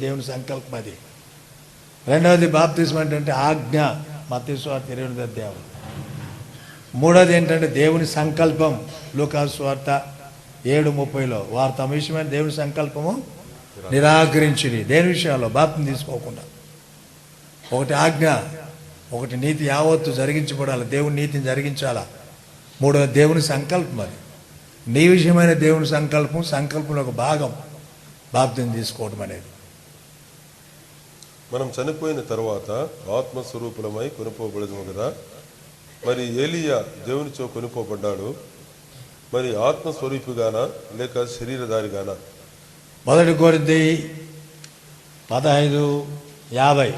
దేవుని సంకల్పం అది. రెండవది బాప్తిజం ఏంటంటే ఆజ్ఞ, మత్తయి సువార్త 28వ అధ్యాయం. మూడోది ఏంటంటే దేవుని సంకల్పం, లూకాసు సువార్త 7:30లో వారు తమ విషయమైన దేవుని సంకల్పము నిరాకరించిరి. దేని విషయాల్లో? బాప్తిని తీసుకోకుండా. ఒకటి ఆజ్ఞ, ఒకటి నీతి యావత్తు జరిగించబడాలి, దేవుని నీతిని జరిగించాలా. మూడోది దేవుని సంకల్పం. అది నీ విషయమైన దేవుని సంకల్పంలో ఒక భాగం బాప్తిని తీసుకోవడం అనేది. మనం చనిపోయిన తర్వాత ఆత్మస్వరూపులమై కొనుక్కోబడదు కదా. మరి ఏలియా దేవునిచో కొనుక్కోబడ్డాడు. మరి ఆత్మస్వరూపుగానా లేక శరీరధారిగానా? 1 కొరింథీ 15:50.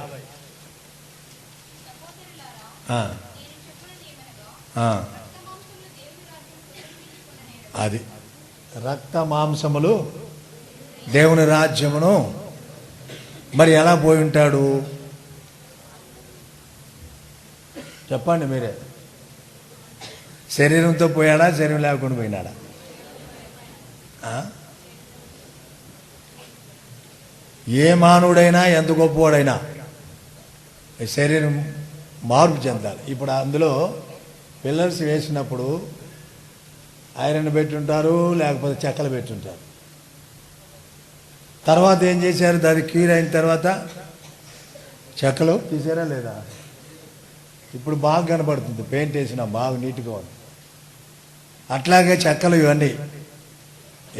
అది రక్త మాంసములు దేవుని రాజ్యమును మరి ఎలా పోయి ఉంటాడు చెప్పండి మీరే. శరీరంతో పోయాడా, శరీరం లేకుండా పోయినాడా? ఏ మానవుడైనా ఎంత గొప్పవాడైనా శరీరం మార్పు చెందాలి. ఇప్పుడు అందులో పిల్లర్స్ వేసినప్పుడు ఐరన్ పెట్టుంటారు, లేకపోతే చెక్కలు పెట్టుంటారు. తర్వాత ఏం చేశారు? దాన్ని క్యూర్ అయిన తర్వాత చెక్కలు తీసారా లేదా? ఇప్పుడు బాగా కనబడుతుంది, పెయింట్ వేసినా బాగా నీట్గా ఉంది. అట్లాగే చెక్కలు ఇవన్నీ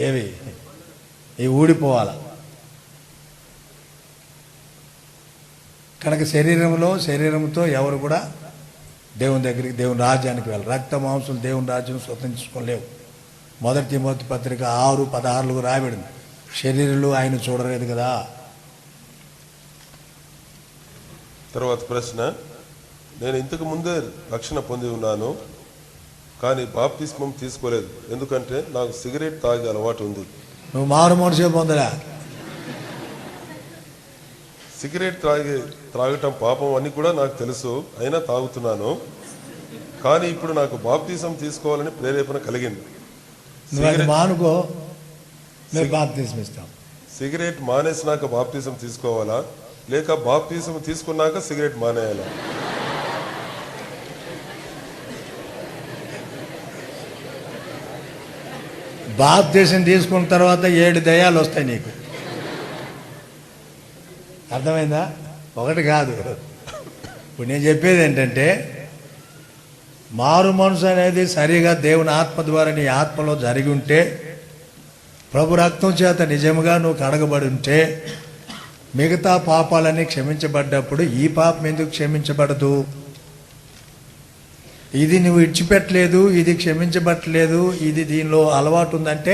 ఇవి ఊడిపోవాలి. కనుక శరీరంతో ఎవరు కూడా దేవుని దగ్గరికి, దేవుని రాజ్యానికి వెళ్ళాలి. రక్త మాంసం దేవుని రాజ్యం స్వతంత్రించుకోలేవు. 1 తిమోతి పత్రిక 6:16 రాయబడింది. శరీరంలో ఆయన చూడలేదు కదా. తర్వాత ప్రశ్న, నేను ఇంతకు ముందే రక్షణ పొంది ఉన్నాను, కానీ బాప్తిస్మం తీసుకోలేదు. ఎందుకంటే నాకు సిగరెట్ తాగే అలవాటు ఉంది. నువ్వు మారు మనసే పొందరా? సిగరెట్ త్రాగటం పాపం అని కూడా నాకు తెలుసు, అయినా తాగుతున్నాను. కానీ ఇప్పుడు నాకు బాప్తిజం తీసుకోవాలని ప్రేరేపణ కలిగింది. మానుకో, బాప్తిజం ఇస్తాం. సిగరెట్ మానేసినాక బాప్తిజం తీసుకోవాలా, లేక బాప్తిజం తీసుకున్నాక సిగరెట్ మానేయాలా? బాప్తిజం తీసుకున్న తర్వాత 7 దయ్యాలు వస్తాయి నీకు. అర్థమైందా? ఒకటి కాదు. ఇప్పుడు నేను చెప్పేది ఏంటంటే, మారు మనసు అనేది సరిగా దేవుని ఆత్మ ద్వారా నీ ఆత్మలో జరిగి ఉంటే, ప్రభు రక్తం చేత నిజంగా నువ్వు కడగబడి ఉంటే, మిగతా పాపాలన్నీ క్షమించబడ్డప్పుడు ఈ పాపం ఎందుకు క్షమించబడదు? ఇది నువ్వు ఇడిచిపెట్టలేదు, ఇది క్షమించబట్టలేదు, ఇది దీనిలో అలవాటు ఉందంటే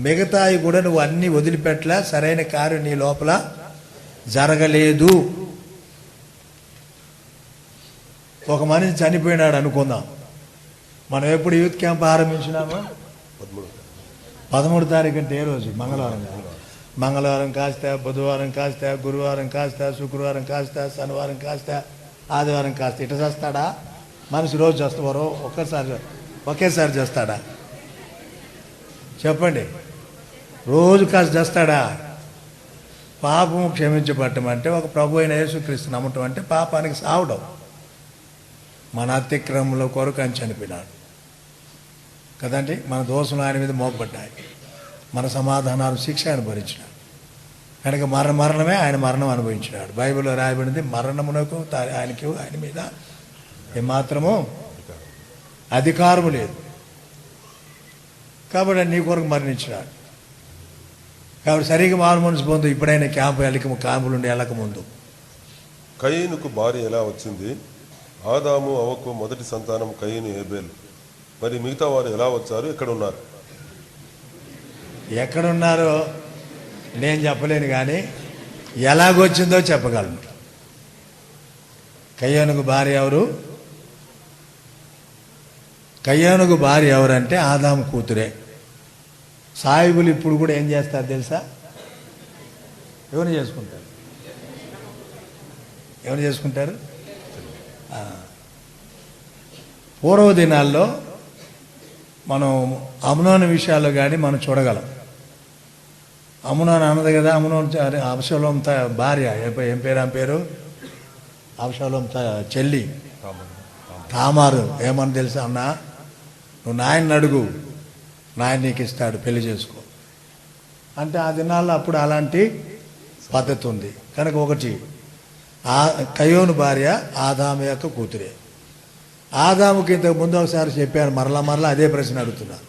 మిగతాయి కూడా నువ్వు అన్నీ వదిలిపెట్టలే, సరైన కార్యం నీ లోపల జరగలేదు. ఒక మనిషి చనిపోయినాడు అనుకుందాం. మనం ఎప్పుడు యూత్ క్యాంప్ ఆరంభించినాము? 13 తారీఖు అంటే ఏ రోజు? మంగళవారం. మంగళవారం కాస్తా, బుధవారం కాస్తా, గురువారం కాస్తా, శుక్రవారం కాస్తా, శనివారం కాస్తా, ఆదివారం కాస్తా. ఇట చేస్తాడా మనిషి? రోజు చేస్తావారు ఒకేసారి చేస్తాడా? చెప్పండి. రోజు కాస్త చేస్తాడా? పాపం క్షమించబడటం అంటే ఒక ప్రభు అయిన యేసుక్రీస్తు నమ్మటం అంటే పాపానికి సావడం. మన అతిక్రమంలో కొరకు అని చనిపోయినాడు కదండి. మన దోషులు ఆయన మీద మోపబడ్డాయి, మన సమాధానాలు శిక్ష అనుభవించినాడు. కనుక మరణమే ఆయన మరణం అనుభవించినాడు. బైబిల్లో రాయబడింది, మరణమునకు ఆయన మీద ఏమాత్రము అధికారము లేదు. కాబట్టి నీ కొరకు మరణించినాడు. కాబట్టి సరిగ్గా మారు మనసు పొందు. ఇప్పుడైనా క్యాంపులు వెళ్ళక ముందు కయీనుకు భార్య ఎలా వచ్చింది? ఆదాము అవ్వకు మొదటి సంతానం కయీను హేబేలు. మరి మిగతా వారు ఎలా వచ్చారు? ఎక్కడ ఉన్నారు? ఎక్కడున్నారో నేను చెప్పలేను, కానీ ఎలాగొచ్చిందో చెప్పగలను. కయ్యోనుకు భార్య ఎవరు? కయ్యోనుకు భార్య ఎవరంటే ఆదాము కూతురే. సాయిబులు ఇప్పుడు కూడా ఏం చేస్తారు తెలుసా? ఎవరు చేసుకుంటారు? ఎవరు చేసుకుంటారు? పూర్వ దినాల్లో మనం అమ్నోను విషయాల్లో కానీ మనం చూడగలం. అమ్నోను అన్నది కదా, అమ్నోను అబ్షాలోం భార్య, ఏం పేరు ఆమె పేరు? అబ్షాలోం చెల్లి తామారు. ఏమని తెలుసా? అన్నా, నువ్వు నాయన్ని అడుగు, నాయన నీకు ఇస్తాడు, పెళ్లి చేసుకో అంటే. ఆ దినాల్లో అప్పుడు అలాంటి పద్ధతి ఉంది కనుక ఒకటి, కయ్యోను భార్య ఆదాము యొక్క కూతురే. ఆదాముకి ఇంతకు ముందు ఒకసారి చెప్పాను, మరలా అదే ప్రశ్న అడుగుతున్నారు.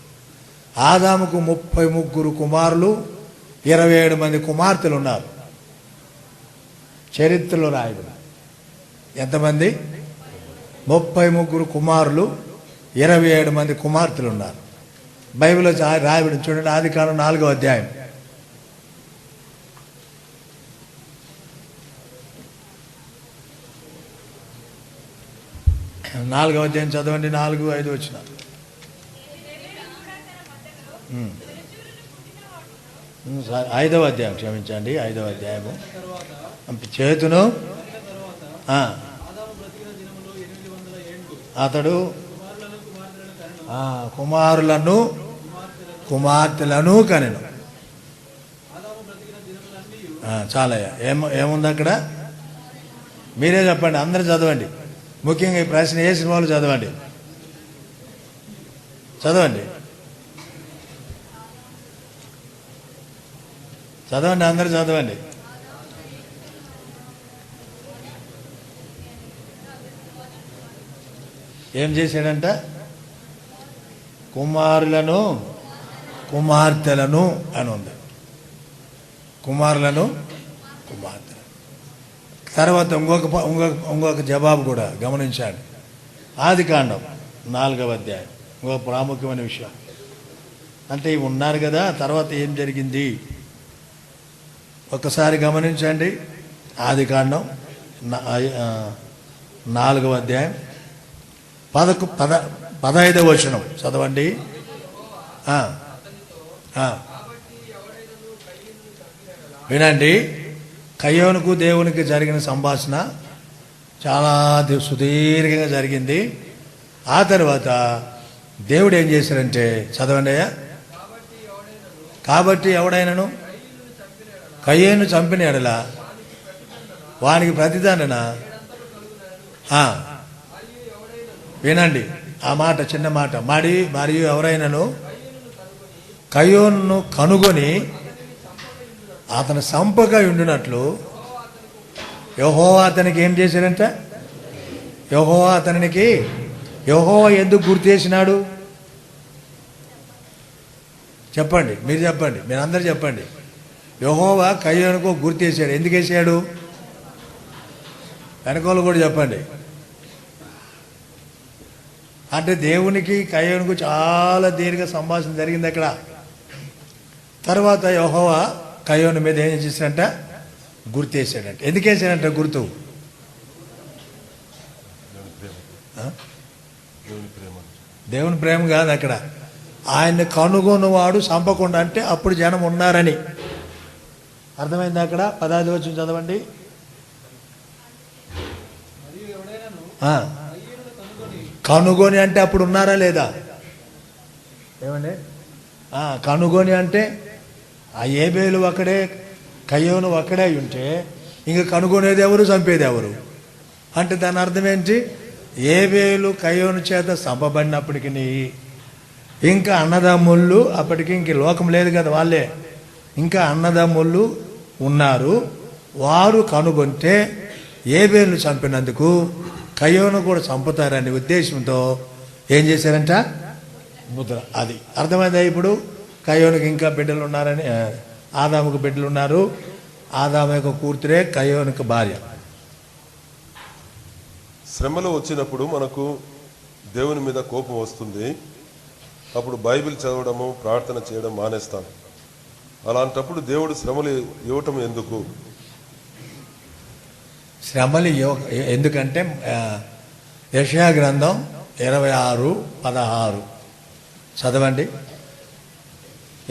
ఆదాముకు 33 కుమారులు, 27 మంది కుమార్తెలు ఉన్నారు. చరిత్రలో రాయబడి ఎంతమంది? 33 కుమారులు, 27 మంది కుమార్తెలు ఉన్నారు. బైబిల్లో రాయబడి చూడండి, ఆదికాండం 4వ అధ్యాయం. చదవండి, 4-5 వచ్చిన. 5వ అధ్యాయం, క్షమించండి, 5వ అధ్యాయము. చేతును అతడు కుమారులను కుమార్తెలను కనెను. చాలయ్య. ఏముంది అక్కడ? మీరే చెప్పండి, అందరూ చదవండి. ముఖ్యంగా ఈ ప్రశ్న వేసిన వాళ్ళు చదవండి. అందరూ చదవండి. ఏం చేశాడంట? కుమారులను కుమార్తెలను అని ఉంది. కుమారులను కుమార్తెలు. తర్వాత ఇంకొక జవాబు కూడా గమనించండి. ఆదికాండం 4వ అధ్యాయం, ఇంకొక ప్రాముఖ్యమైన విషయం. అంటే ఇవి ఉన్నారు కదా, తర్వాత ఏం జరిగింది ఒక్కసారి గమనించండి. ఆదికాండం 4వ అధ్యాయం 15వ వచనం చదవండి. వినండి, కయ్యోనుకు దేవునికి జరిగిన సంభాషణ చాలా సుదీర్ఘంగా జరిగింది. ఆ తర్వాత దేవుడు ఏం చేశారంటే, చదవండి అయ్యా. కాబట్టి ఎవడైనాను కయ్యోను చంపిన ఎడల వానికి ప్రతిదండన. వినండి ఆ మాట, చిన్న మాట. మరియు ఎవరైనాను కయ్యోనును కనుగొని అతను సంపగా ఉండినట్లు యెహోవా అతనికి ఏం చేశాడంట? యెహోవా ఎందుకు గుర్తు చేసినాడు? చెప్పండి, మీరు చెప్పండి, మీరు అందరు చెప్పండి. యెహోవా కయ్యోనుకు గుర్తు చేశాడు. ఎందుకు వేసాడు? వెనకోళ్ళు కూడా చెప్పండి. అంటే దేవునికి కయ్యోనుకు చాలా దీర్ఘ సంభాషణ జరిగింది అక్కడ. తర్వాత యెహోవా కయ్యోను మీద ఏం చేశాడంట? గుర్తు వేసాడంట. ఎందుకు వేసాడంట గుర్తు? దేవుని ప్రేమ కాదు అక్కడ. ఆయన్ని కనుగొన్నవాడు చంపకుండా, అంటే అప్పుడు జనం ఉన్నారని అర్థమైంది అక్కడ. 15వ వచనం చదవండి. కనుగొని అంటే అప్పుడు ఉన్నారా లేదా? ఏమండి? కనుగొని అంటే ఆ హేబేలు ఒక్కడే, కయ్యోను ఒక్కడే ఉంటే ఇంక కనుగొనేది ఎవరు, చంపేది ఎవరు? అంటే దాని అర్థం ఏంటి? హేబేలు కయ్యోను చేత చంపబడినప్పటికీ ఇంకా అన్నదమ్ముళ్ళు, అప్పటికి ఇంక లోకం లేదు కదా, వాళ్ళే ఇంకా అన్నదమ్ముళ్ళు ఉన్నారు. వారు కనుగొంటే హేబేలును చంపినందుకు కయ్యోను కూడా చంపుతారనే ఉద్దేశంతో ఏం చేశారంట? ముద్ర. అది అర్థమైందా ఇప్పుడు? కయ్యోనుకి ఇంకా బిడ్డలు ఉన్నారని, ఆదాముకు బిడ్డలు ఉన్నారు. ఆదాము యొక్క కూతురే కయ్యోనుకు భార్య. శ్రమలు వచ్చినప్పుడు మనకు దేవుని మీద కోపం వస్తుంది. అప్పుడు బైబిల్ చదవడము, ప్రార్థన చేయడం మానేస్తాం. అలాంటప్పుడు దేవుడు శ్రమలు ఇవ్వటం ఎందుకు? శ్రమలు ఎందుకంటే యెషయా గ్రంథం 26:16 చదవండి.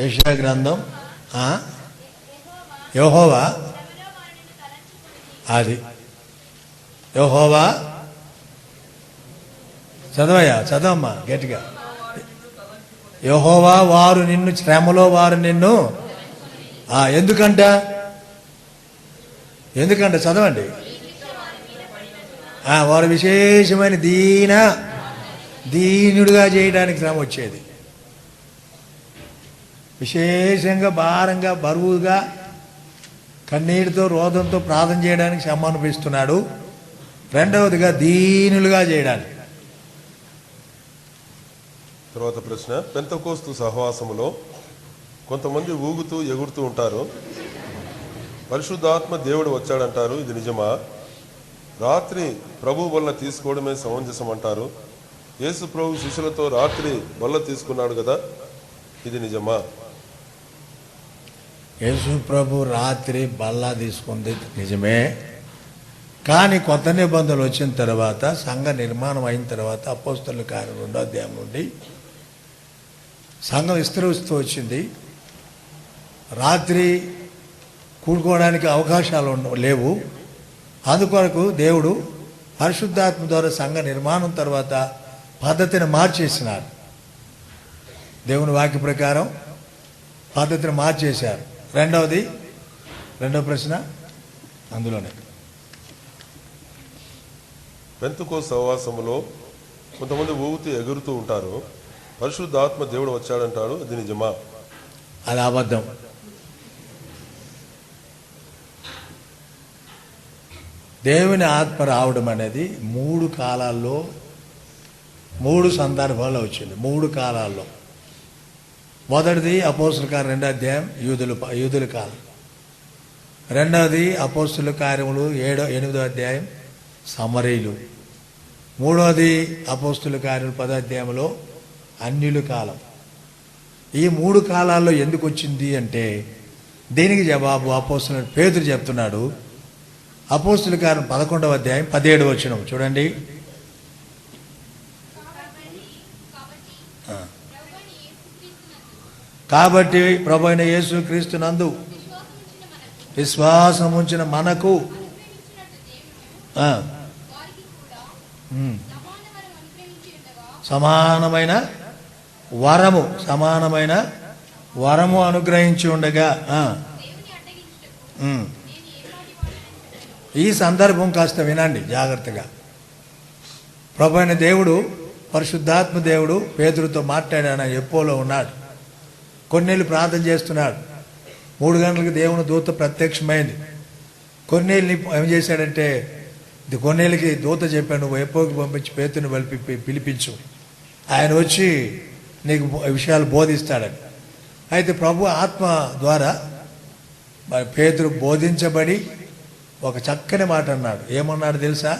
యెషయా గ్రంథం యెహోవా అది యెహోవా చదవమ్మా గట్టిగా. యెహోవా వారు నిన్ను శ్రమలో వారు నిన్ను ఎందుకంట చదవండి. వారు విశేషమైన దీనుడుగా చేయడానికి శ్రమ వచ్చేది. విశేషంగా భారంగా బరువుగా కన్నీటితో రోదంతో ప్రార్థన చేయడానికి శ్రమ అనిపిస్తున్నాడు. రెండవదిగా దీనులుగా చేయడానికి. తర్వాత ప్రశ్న, పెంతెకోస్తు సహవాసములో కొంతమంది ఊగుతూ ఎగురుతూ ఉంటారు. పరిశుద్ధాత్మ దేవుడు వచ్చాడంటారు, ఇది నిజమా? రాత్రి ప్రభు బల్ల తీసుకోవడమే సమంజసం అంటారు. యేసు ప్రభు శిష్యులతో రాత్రి బల్ల తీసుకున్నాడు కదా, ఇది నిజమా? యేసు ప్రభు రాత్రి బల్ల తీసుకుంది నిజమే. కానీ కొత్త నిబంధనలు వచ్చిన తర్వాత, సంఘ నిర్మాణం అయిన తర్వాత, అపోస్తలుల కార్యం 2వ అధ్యాయం నుండి సంఘం విస్తరిస్తూ వచ్చింది. రాత్రి కూడుకోవడానికి అవకాశాలు లేవు. అందుకొరకు దేవుడు పరిశుద్ధాత్మ ద్వారా సంఘ నిర్మాణం తర్వాత పద్ధతిని మార్చేసినాడు. దేవుని వాక్య ప్రకారం పద్ధతిని మార్చేశారు. రెండవ ప్రశ్న అందులోనే. పెంతెకోస్తు సహవాసములో కొంతమంది ఊగుతూ ఎగురుతూ ఉంటారు. పరిశుద్ధాత్మ దేవుడు వచ్చాడంటారు, అది నిజమా? అది అబద్ధం. దేవుని ఆత్మ రావడం అనేది 3 కాలాల్లో 3 సందర్భాల్లో వచ్చింది. 3 కాలాల్లో. మొదటిది అపోస్తలుల కార్యం 2వ అధ్యాయం యూదుల కాలం. రెండవది అపోస్తలుల కార్యములు 8వ అధ్యాయం సమరీలు. మూడవది అపోస్తలుల కార్యములు 10వ అధ్యాయంలో అన్యుల కాలం. ఈ 3 కాలాల్లో ఎందుకు వచ్చింది అంటే దీనికి జవాబు అపోస్తలుడు పేతురు చెప్తున్నాడు. అపోస్తలుల కార్యం 11వ అధ్యాయం 17వ వచనం చూడండి. కాబట్టి ప్రభువైన యేసుక్రీస్తునందు విశ్వాసం ఉంచిన మనకు సమానమైన వరము అనుగ్రహించి ఉండగా. ఈ సందర్భం కాస్త వినండి జాగ్రత్తగా. ప్రభువైన దేవుడు, పరిశుద్ధాత్మ దేవుడు పేతురుతో మాట్లాడాను. ఎప్పోలో ఉన్నాడు. కొన్నేళ్ళు ప్రార్థన చేస్తున్నాడు. 3 గంటలకు దేవుని దూత ప్రత్యక్షమైంది. కొన్నేళ్ళని ఏం చేశాడంటే, కొన్నేళ్ళకి దూత చెప్పాడు, నువ్వు ఎప్పోకి పంపించి పేతుని పిలిపించు, ఆయన వచ్చి నీకు విషయాలు బోధిస్తాడని. అయితే ప్రభు ఆత్మ ద్వారా పేతురు బోధించబడి ఒక చక్కని మాట అన్నాడు. ఏమన్నాడు తెలుసా?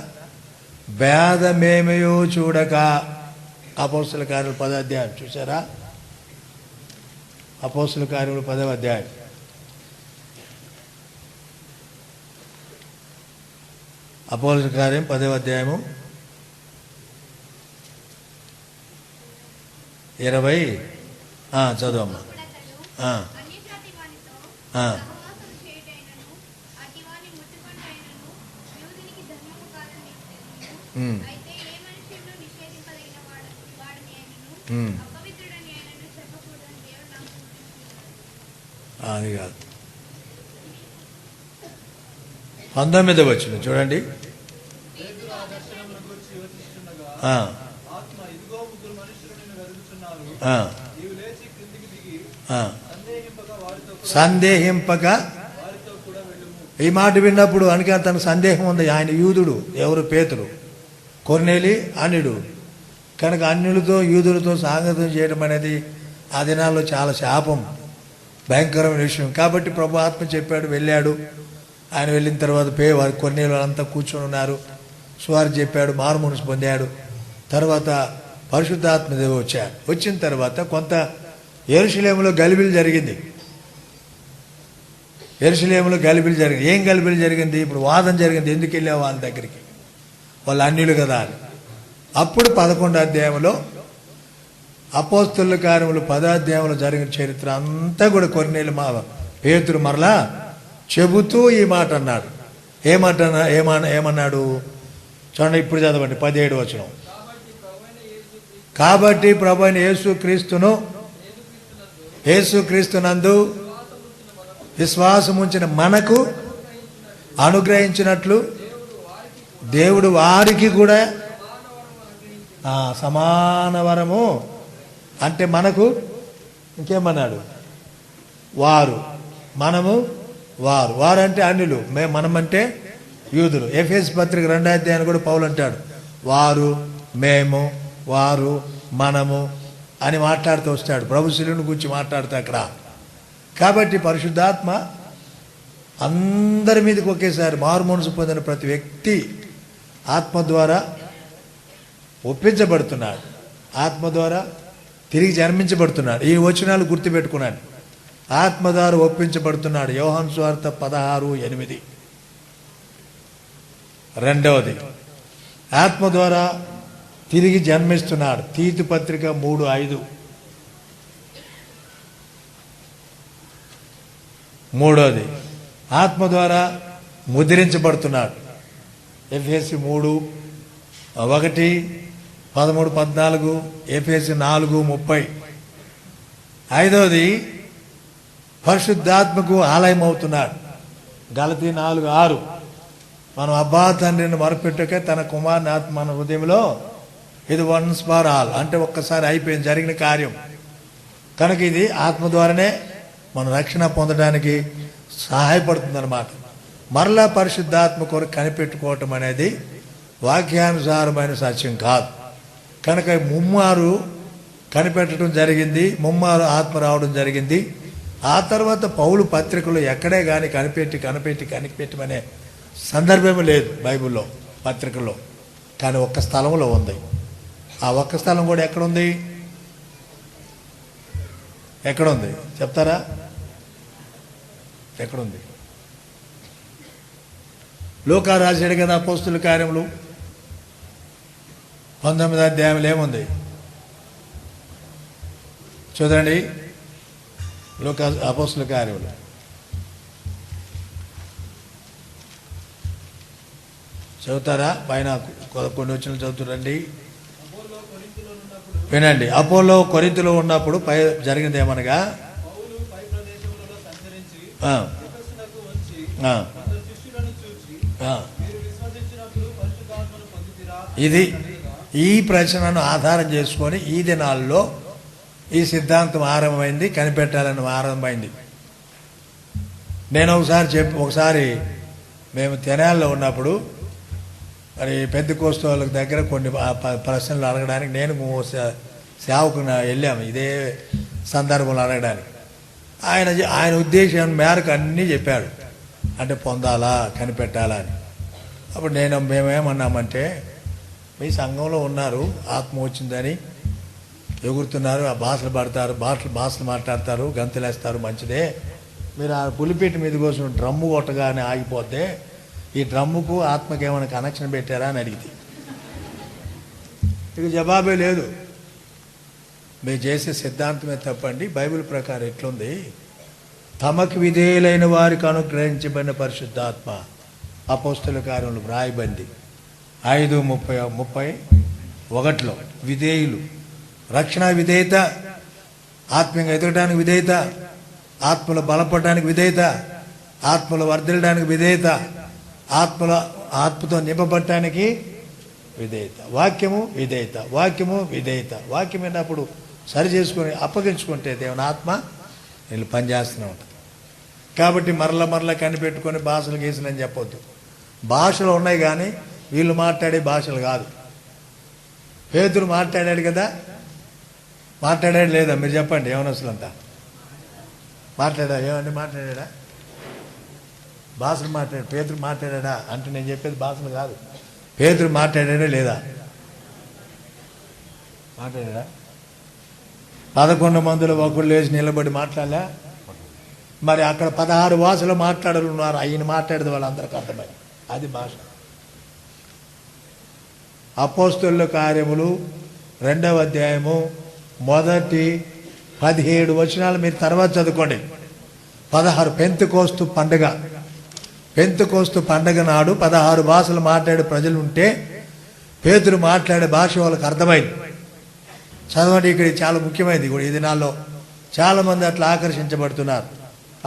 భేదమేమయో చూడక. అపోస్తలుల కార్యములు 10వ అధ్యాయం చూసారా? అపోస్తలుల కార్యములు 10వ అధ్యాయం. అపోస్తలుల కార్యం 10వ అధ్యాయము 20 చదవమ్మా. అది కాదు. 19వ వచనం చూడండి. సందేహింపక. ఈ మాట విన్నప్పుడు అనగా తనకు సందేహం ఉంది. ఆయన యూదుడు, ఎవరు? పేతురు. కొర్నేలి అన్యుడు కనుక అన్యులతో యూదులతో సాంగత్యం చేయడం అనేది ఆ దినాల్లో చాలా శాపం, భయంకరమైన విషయం. కాబట్టి ప్రభు ఆత్మ చెప్పాడు, వెళ్ళాడు. ఆయన వెళ్ళిన తర్వాత వారి కొన్నేళ్ళు అంతా కూర్చొని ఉన్నారు. సువార్త చెప్పాడు, మారుమనసు పొందాడు. తర్వాత పరిశుద్ధాత్మ దేవుడు వచ్చాడు. వచ్చిన తర్వాత కొంత యెరూషలేములో గలిబిలి జరిగింది. యెరూషలేములో గలిబిలి జరిగింది. ఏం గలిబిలి జరిగింది? ఇప్పుడు వాదన జరిగింది. ఎందుకు వెళ్ళావు వాళ్ళ దగ్గరికి, వాళ్ళు అన్యులు కదా అని. అప్పుడు 11వ అధ్యాయంలో అపోస్తలుల కార్యములు 10వ అధ్యాయంలో జరిగిన చరిత్ర అంతా కూడా కొర్నేలు పేతురు మరలా చెబుతూ ఈ మాట అన్నాడు. ఏమన్నాడు చూడండి, ఇప్పుడు చదవండి 17వ వచనం. కాబట్టి ప్రభువైన యేసుక్రీస్తునందు విశ్వాసముంచిన మనకు అనుగ్రహించినట్లు దేవుడు వారికి కూడా సమాన వరము, అంటే మనకు ఇంకేమన్నాడు, వారు, మనము, వారు అంటే అన్యులు, మనమంటే యూదులు. ఎఫెసు పత్రిక 2వ అధ్యాయాన్ని కూడా పౌలు అంటాడు, వారు, మేము, వారు, మనము అని మాట్లాడుతూ వస్తాడు. ప్రభు శిలువను గురించి మాట్లాడుతూ అక్కడ. కాబట్టి పరిశుద్ధాత్మ అందరి మీదకి ఒకేసారి మారుమనసు పొందిన ప్రతి వ్యక్తి ఆత్మ ద్వారా ఒప్పించబడుతున్నాడు, ఆత్మ ద్వారా తిరిగి జన్మించబడుతున్నాడు. ఈ వచనాలు గుర్తుపెట్టుకున్నాడు. ఆత్మ ద్వారా ఒప్పించబడుతున్నాడు. యోహాను సువార్త 16:8. రెండవది, ఆత్మ ద్వారా తిరిగి జన్మిస్తున్నాడు. తీతు పత్రిక 3:5. మూడవది, ఆత్మ ద్వారా ముద్రించబడుతున్నాడు. ఎఫెసు 3:1, 13, 14, ఎఫెసు 4:30. ఐదవది, పరిశుద్ధాత్మకు ఆలయం అవుతున్నాడు. గలతీ 4:6. మనం అబ్బా తండ్రిని మొరపెట్టకే తన కుమారుని ఆత్మ మన హృదయంలో, ఇది వన్స్ ఫర్ ఆల్, అంటే ఒక్కసారి అయిపోయింది, జరిగిన కార్యం. కనుక ఇది ఆత్మ ద్వారానే మన రక్షణ పొందడానికి సహాయపడుతుందన్నమాట. మరలా పరిశుద్ధాత్మ కొరకు కనిపెట్టుకోవటం అనేది వాక్యానుసారమైన సత్యం కాదు. కనుక ముమ్మారు కనిపెట్టడం జరిగింది, ముమ్మారు ఆత్మ రావడం జరిగింది. ఆ తర్వాత పౌలు పత్రికలు ఎక్కడే కానీ కనిపెట్టమనే సందర్భమే లేదు బైబిల్లో, పత్రికల్లో. కానీ ఒక్క స్థలంలో ఉంది. ఆ ఒక్క స్థలం కూడా ఎక్కడుంది చెప్తారా? ఎక్కడుంది? లూకా రాశాడు కదా అపోస్తుల కార్యములు 19వ అధ్యాయంలో ఏముంది చూడండి. లూకా అపోస్తుల కార్యములు చదువుతారా? పైన కొన్ని వచ్చిన చదువుతారండి, వినండి. అపోలో కొరింథీలో ఉన్నప్పుడు జరిగింది ఏమనగా, ఇది ఈ ప్రశ్నను ఆధారం చేసుకొని ఈ దినాల్లో ఈ సిద్ధాంతం ఆరంభమైంది, కనిపెట్టాలని ఆరంభమైంది. నేను ఒకసారి మేము తెనాలిలో ఉన్నప్పుడు మరి పెద్దకోస్తు వాళ్ళ దగ్గర కొన్ని ప్రశ్నలు అడగడానికి నేను సేవకు వెళ్ళాము, ఇదే సందర్భంలో అడగడానికి. ఆయన ఉద్దేశం మేరకు అన్నీ చెప్పాడు, అంటే పొందాలా, కనిపెట్టాలా అని. అప్పుడు మేమేమన్నామంటే, మీ సంఘంలో ఉన్నారు, ఆత్మ వచ్చిందని ఎగురుతున్నారు, ఆ భాషలు పడతారు, భాషలు మాట్లాడతారు, గంతులేస్తారు, మంచిదే. మీరు ఆ పులిపేట మీద కోసం డ్రమ్ము కొట్టగానే ఆగిపోతే ఈ డ్రమ్ముకు ఆత్మకి ఏమైనా కనెక్షన్ పెట్టారా అని అడిగితే ఇక జవాబే లేదు. మీరు చేసే సిద్ధాంతమే తప్పండి. బైబిల్ ప్రకారం ఎట్లుంది, తమకు విధేయులైన వారికి అనుగ్రహించబడిన పరిశుద్ధాత్మ అపోస్తుల కార్యములు వ్రాయబడింది 5:31 విధేయులు, రక్షణ విధేయత, ఆత్మీయంగా ఎదగడానికి విధేయత, ఆత్మలో బలపడడానికి విధేయత, ఆత్మలో వర్ధిల్లడానికి విధేయత, ఆత్మతో నింపబడటానికి విధేయత. వాక్యము విధేయత, వాక్యము విధేయత. వాక్యం అయినప్పుడు సరి చేసుకొని అప్పగించుకుంటే దేవుని ఆత్మ వీళ్ళు పనిచేస్తూనే ఉంటుంది. కాబట్టి మరల కనిపెట్టుకొని భాషలు గీసినని చెప్పొద్దు. భాషలు ఉన్నాయి కానీ వీళ్ళు మాట్లాడే భాషలు కాదు. పేతురు మాట్లాడాడు కదా, మాట్లాడాడు లేదా? మీరు చెప్పండి, యవనస్తులంతా మాట్లాడా? భాషలు మాట్లాడాడు. పేతురు మాట్లాడా అంటే నేను చెప్పేది భాషలు కాదు. పేతురు మాట్లాడాడా లేదా? మాట్లాడాడా? 11 మందిలో ఒకళ్ళు లేచి నిలబడి మాట్లాడలే. మరి అక్కడ 16 భాషలు మాట్లాడలున్నారు. ఆయన మాట్లాడేది వాళ్ళందరికీ అర్థమై. అది భాష. అపోస్తలుల కార్యములు 2వ అధ్యాయము మొదటి 17 వచనాలు మీరు తర్వాత చదువుకోండి. 16 పెంతెకోస్తు పండుగ. పెంతెకోస్తు పండుగ నాడు 16 భాషలు మాట్లాడే ప్రజలు ఉంటే పేతురు మాట్లాడే భాష వాళ్ళకి అర్థమైంది. చదవండి. ఇక్కడ చాలా ముఖ్యమైనది కూడా. ఈ దినాల్లో చాలా మంది అట్లా ఆకర్షించబడుతున్నారు.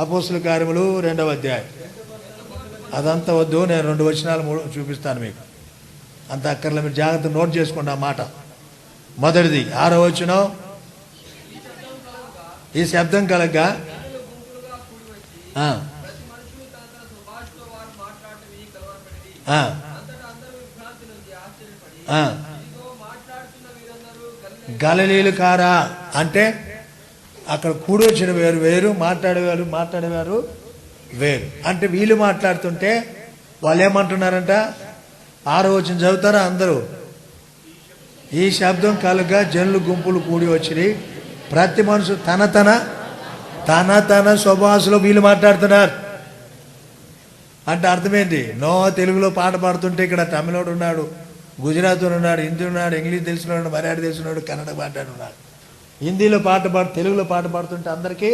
అపోస్తలుల కార్యములు 2వ అధ్యాయం. అదంతా వద్దు, నేను 2 వచనాలు చూపిస్తాను మీకు. అంత అక్కర్లే, మీరు జాగ్రత్త నోట్ చేసుకోండి ఆ మాట. మొదటిది 6వ వచనం. ఈ శబ్దం కలగ్గా గలిలీలు కారా అంటే అక్కడ కూడి వచ్చిన వేరు వేరు, మాట్లాడేవారు వేరు. అంటే వీళ్ళు మాట్లాడుతుంటే వాళ్ళు ఏమంటున్నారంట? 6వ వచనం చదువుతారా అందరూ? ఈ శబ్దం కలుగా జనులు గుంపులు కూడి వచ్చి ప్రతి మనుషు తన తన స్వభాషలో వీళ్ళు మాట్లాడుతున్నారు. అంటే అర్థమేంటి? నో తెలుగులో పాట పాడుతుంటే ఇక్కడ తమిళోడు ఉన్నాడు, గుజరాత్ ఉన్నాడు, హిందీ ఉన్నాడు, ఇంగ్లీష్ తెలిసినాడు, మరాఠీ తెలిసినాడు, కన్నడ మాట్లాడున్నాడు. హిందీలో పాట తెలుగులో పాట పాడుతుంటే అందరికీ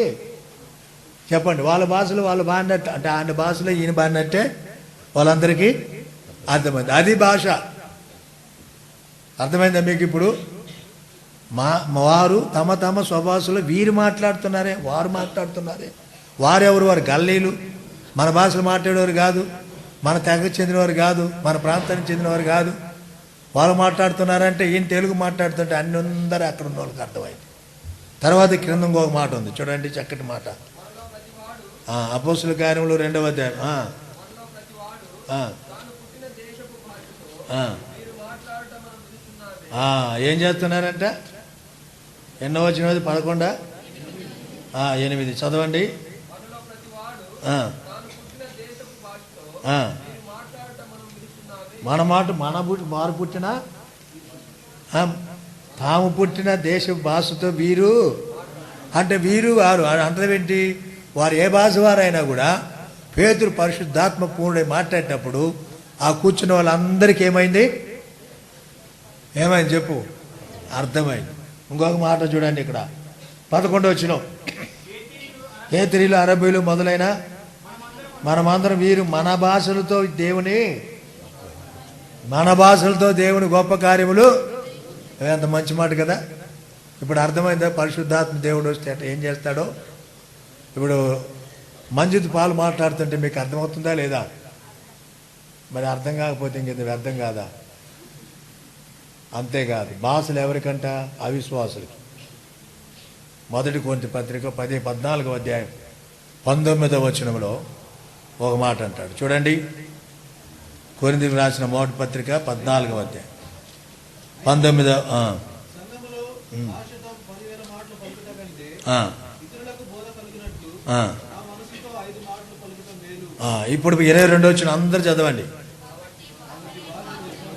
చెప్పండి వాళ్ళ భాషలో వాళ్ళు బాడినట్టు, అంటే ఆయన భాషలో ఈయన బాడినట్టే వాళ్ళందరికీ అర్థమైంది. అది భాష. అర్థమైందా మీకు? ఇప్పుడు వారు తమ స్వభాషలో వీరు మాట్లాడుతున్నారే, వారు మాట్లాడుతున్నారే. వారెవరు? వారు గల్లీలు. మన భాషలు మాట్లాడేవారు కాదు, మన తెగకు చెందినవారు కాదు, మన ప్రాంతానికి చెందినవారు కాదు. వాళ్ళు మాట్లాడుతున్నారంటే ఈయన తెలుగు మాట్లాడుతుంటే అందరూ అక్కడ ఉన్న వాళ్ళకి అర్థమైంది. తర్వాత క్రింద ఇంకొక మాట ఉంది చూడండి, చక్కటి మాట. అపోస్తలుల కార్యములు 2వ అధ్యాయం. ఏం చేస్తున్నారంట? ఎన్నో వచ్చినది? 11, 8 చదవండి. మన మాట వారు పుట్టిన తాము పుట్టిన దేశ భాషతో వీరు, అంటే వీరు వారు అంటేంటి? వారు ఏ భాష వారైనా కూడా పేతురు పరిశుద్ధాత్మ పూర్ణుడై మాట్లాడేటప్పుడు ఆ కూర్చున్న వాళ్ళందరికీ ఏమైంది చెప్పు? అర్థమైంది. ఇంకొక మాట చూడండి ఇక్కడ 11వ వచనం. హేతీయులు, అరబీలు మొదలైన మనమందరం వీరు మన భాషలతో దేవుని గొప్ప కార్యములు. అంత మంచి మాట కదా. ఇప్పుడు అర్థమైందా? పరిశుద్ధాత్మ దేవుడు వస్తే ఏం చేస్తాడో. ఇప్పుడు మంజిత్ పాలు మాట్లాడుతుంటే మీకు అర్థమవుతుందా లేదా? మరి అర్థం కాకపోతే ఇంకేంది? వ్యర్థం కాదా? అంతేకాదు, భాషలు ఎవరికంట? అవిశ్వాసులకి. 1 కొరింథీ పత్రిక 14వ అధ్యాయం 19వ వచనంలో ఒక మాట అంటాడు చూడండి. కొరింథీయులకు రాసిన మొదటి పత్రిక 14వ అధ్యాయం 19. ఇప్పుడు 22 వచ్చిన అందరు చదవండి.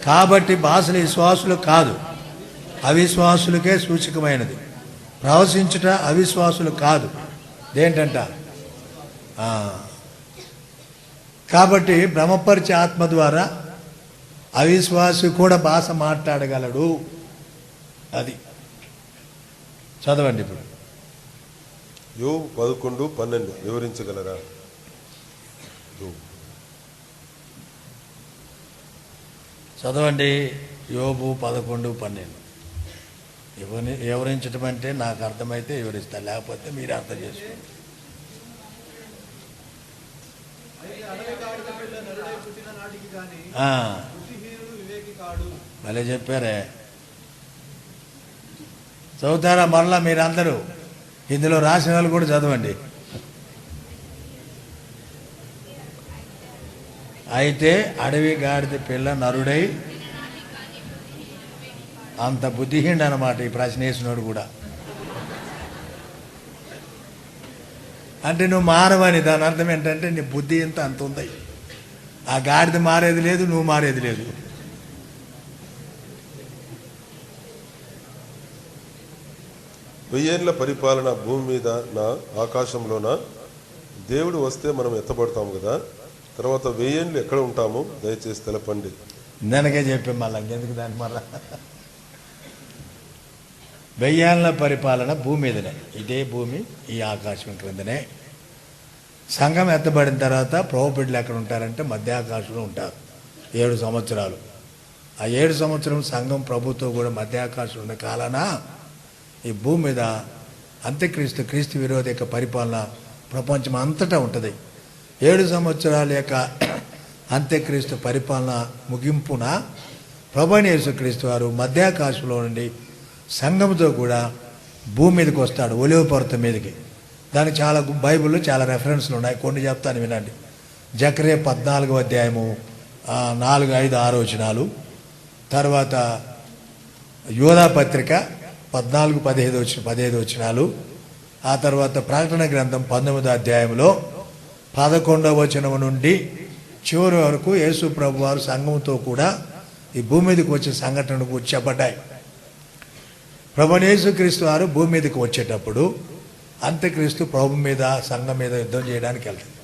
కాబట్టి భాషలు విశ్వాసులు కాదు, అవిశ్వాసులకే సూచకమైనది. ప్రవశించుట అవిశ్వాసులు కాదు. దేంటంట? కాబట్టి బ్రహ్మపరిచే ఆత్మ ద్వారా అవిశ్వాసి కూడా భాష మాట్లాడగలడు. అది చదవండి ఇప్పుడు. యోబు 11:12 వివరించగలరా? చదవండి. యోబు 11:12 వివరించడం అంటే నాకు అర్థమైతే వివరిస్తా, లేకపోతే మీరు అర్థం చేసుకోండి. భలే చెప్పారే. చదువుతారా మరలా మీరందరూ? ఇందులో రాసిన వాళ్ళు కూడా చదవండి. అయితే అడవి గాడిద పిల్ల నరుడై అంత బుద్ధిహీనుడు అన్నమాట ఈ ప్రశ్న వేసినోడు కూడా. అంటే నువ్వు మారవని దాని అర్థం ఏంటంటే నీ బుద్ధి ఎంత అంత ఉంది. ఆ గాడిద మారేది లేదు, నువ్వు మారేది లేదు. వెయ్యేండ్ల పరిపాలన భూమి మీద నా ఆకాశంలోన దేవుడు వస్తే మనం ఎత్తబడతాం కదా, తర్వాత 1000 ఏండ్లు ఎక్కడ ఉంటాము దయచేసి తెలపండి. ఇందాకే చెప్పాం, మళ్ళీ ఇంకెందుకు దాని మళ్ళా. 1000 ఏళ్ల పరిపాలన భూమి మీదనే, ఇదే భూమి ఈ ఆకాశం క్రిందనే. సంఘం ఎత్తబడిన తర్వాత ప్రభు బిడ్డలు ఎక్కడ ఉంటారంటే మధ్య ఆకాశంలో ఉంటారు 7 సంవత్సరాలు. ఆ 7 సంవత్సరం సంఘం ప్రభుతో కూడా మధ్య ఆకాశంలో ఉన్న కాలాన ఈ భూమి మీద అంత్యక్రీస్తు క్రీస్తు విరోధి యొక్క పరిపాలన ప్రపంచం అంతటా ఉంటుంది. 7 సంవత్సరాల యొక్క అంత్యక్రీస్తు పరిపాలన ముగింపున ప్రభువైన యేసుక్రీస్తు వారు మధ్యాకాశంలో నుండి సంఘంతో కూడా భూమి మీదకి వస్తాడు, ఒలివ పర్వతం మీదకి. దానికి చాలా బైబిల్లో చాలా రెఫరెన్స్లు ఉన్నాయి, కొన్ని చెప్తాను వినండి. జకర్యా 14వ అధ్యాయము 4, 5, 6 వచనాలు. తర్వాత యోధా పత్రిక 14, 15 వచనాలు. ఆ తర్వాత ప్రకటన గ్రంథం 19వ అధ్యాయంలో 11వ వచనం నుండి చివరి వరకు యేసు ప్రభు వారు సంఘంతో కూడా ఈ భూమి మీదకి వచ్చే సంఘటనకు చెప్పబడ్డాయి. ప్రభువైన యేసుక్రీస్తు వారు భూమి మీదకి వచ్చేటప్పుడు అంత్యక్రీస్తు ప్రభు మీద సంఘం మీద యుద్ధం చేయడానికి వెళ్తాడు.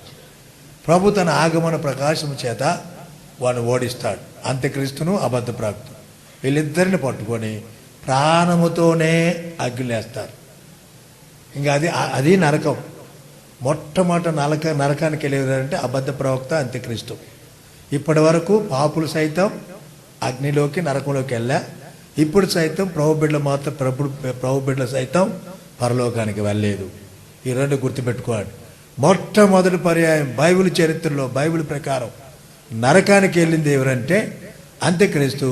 ప్రభు తన ఆగమన ప్రకాశం చేత వాడిని ఓడిస్తాడు, అంత్యక్రీస్తును అబద్ధ ప్రవక్త. వీళ్ళిద్దరిని పట్టుకొని ప్రాణముతోనే అగ్నిలేస్తారు. ఇంకా అది నరకం. మొట్టమొదట నరకానికి వెళ్ళేవారంటే అబద్ధ ప్రవక్త, అంత్యక్రీస్తు. ఇప్పటి వరకు పాపులు సైతం అగ్నిలోకి నరకంలోకి వెళ్ళా. ఇప్పుడు సైతం ప్రభు బిడ్డలు మాత్రం ప్రభు బిడ్డలు సైతం పరలోకానికి వెళ్ళలేదు. ఈ 2 గుర్తుపెట్టుకోండి. మొట్టమొదటి పర్యాయం బైబిల్ చరిత్రలో బైబిల్ ప్రకారం నరకానికి వెళ్ళింది ఎవరంటే అంత్యక్రీస్తు,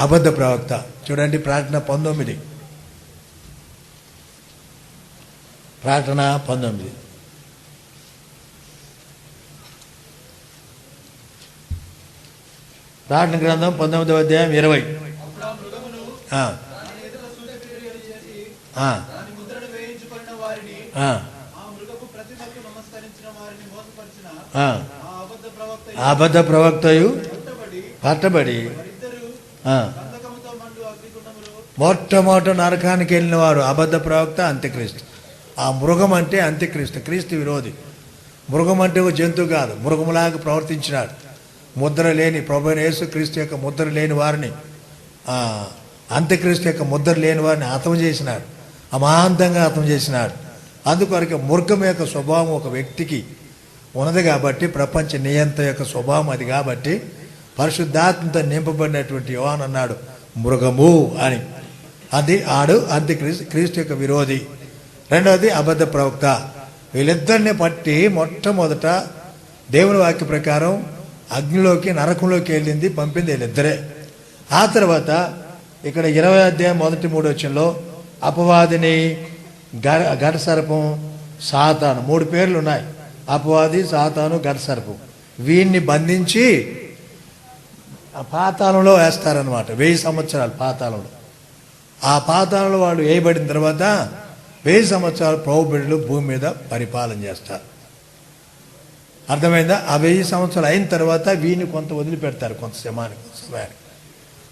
అబద్ధ ప్రవక్త. చూడండి ప్రకటన 19. ప్రకటన 19. ప్రకటన గ్రంథం 19వ అధ్యాయం 20. అబద్ధ ప్రవక్తయు పట్టబడి మొట్టమొదట నరకానికి వెళ్ళిన వారు అబద్ధ ప్రవక్త, అంత్యక్రీస్తు. ఆ మృగం అంటే అంత్యక్రీస్తు, క్రీస్తు విరోధి. మృగం అంటే ఒక జంతువు కాదు, మృగములాగా ప్రవర్తించినాడు. ముద్ర లేని ప్రభువైన యేసుక్రీస్తు యొక్క ముద్ర లేని వారిని, అంత్యక్రీస్తు యొక్క ముద్ర లేని వారిని హతం చేసినాడు, అమాంతంగా హతం చేసినాడు. అందుకొరకు మృగం యొక్క స్వభావం ఒక వ్యక్తికి ఉన్నది కాబట్టి, ప్రపంచ నియంత యొక్క స్వభావం అది కాబట్టి పరిశుద్ధాత్మతో నింపబడినటువంటి యోహాను అన్నాడు మృగము అని. అది అంత్యక్రీస్తు, క్రీస్తు యొక్క విరోధి. రెండవది అబద్ధ ప్రవక్త. వీళ్ళిద్దరిని పట్టి మొట్టమొదట దేవుని వాక్య ప్రకారం అగ్నిలోకి నరకంలోకి వెళ్ళింది, పంపింది వీళ్ళిద్దరే. ఆ తర్వాత ఇక్కడ 20వ అధ్యాయం 1-3 వచనంలో అపవాదిని, ఘటసర్పం, సాతాను 3 పేర్లు ఉన్నాయి. అపవాది, సాతాను, ఘటసర్పం. వీన్ని బంధించి పాతాళంలో వేస్తారనమాట. 1000 సంవత్సరాలు పాతాళంలో. ఆ పాతాళంలో వాళ్ళు వేయబడిన తర్వాత 1000 సంవత్సరాలు ప్రభు బిడ్డలు భూమి మీద పరిపాలన చేస్తారు. అర్థమైందా? ఆ 1000 సంవత్సరాలు అయిన తర్వాత వీడిని కొంత వదిలిపెడతారు, కొంత సమయానికి.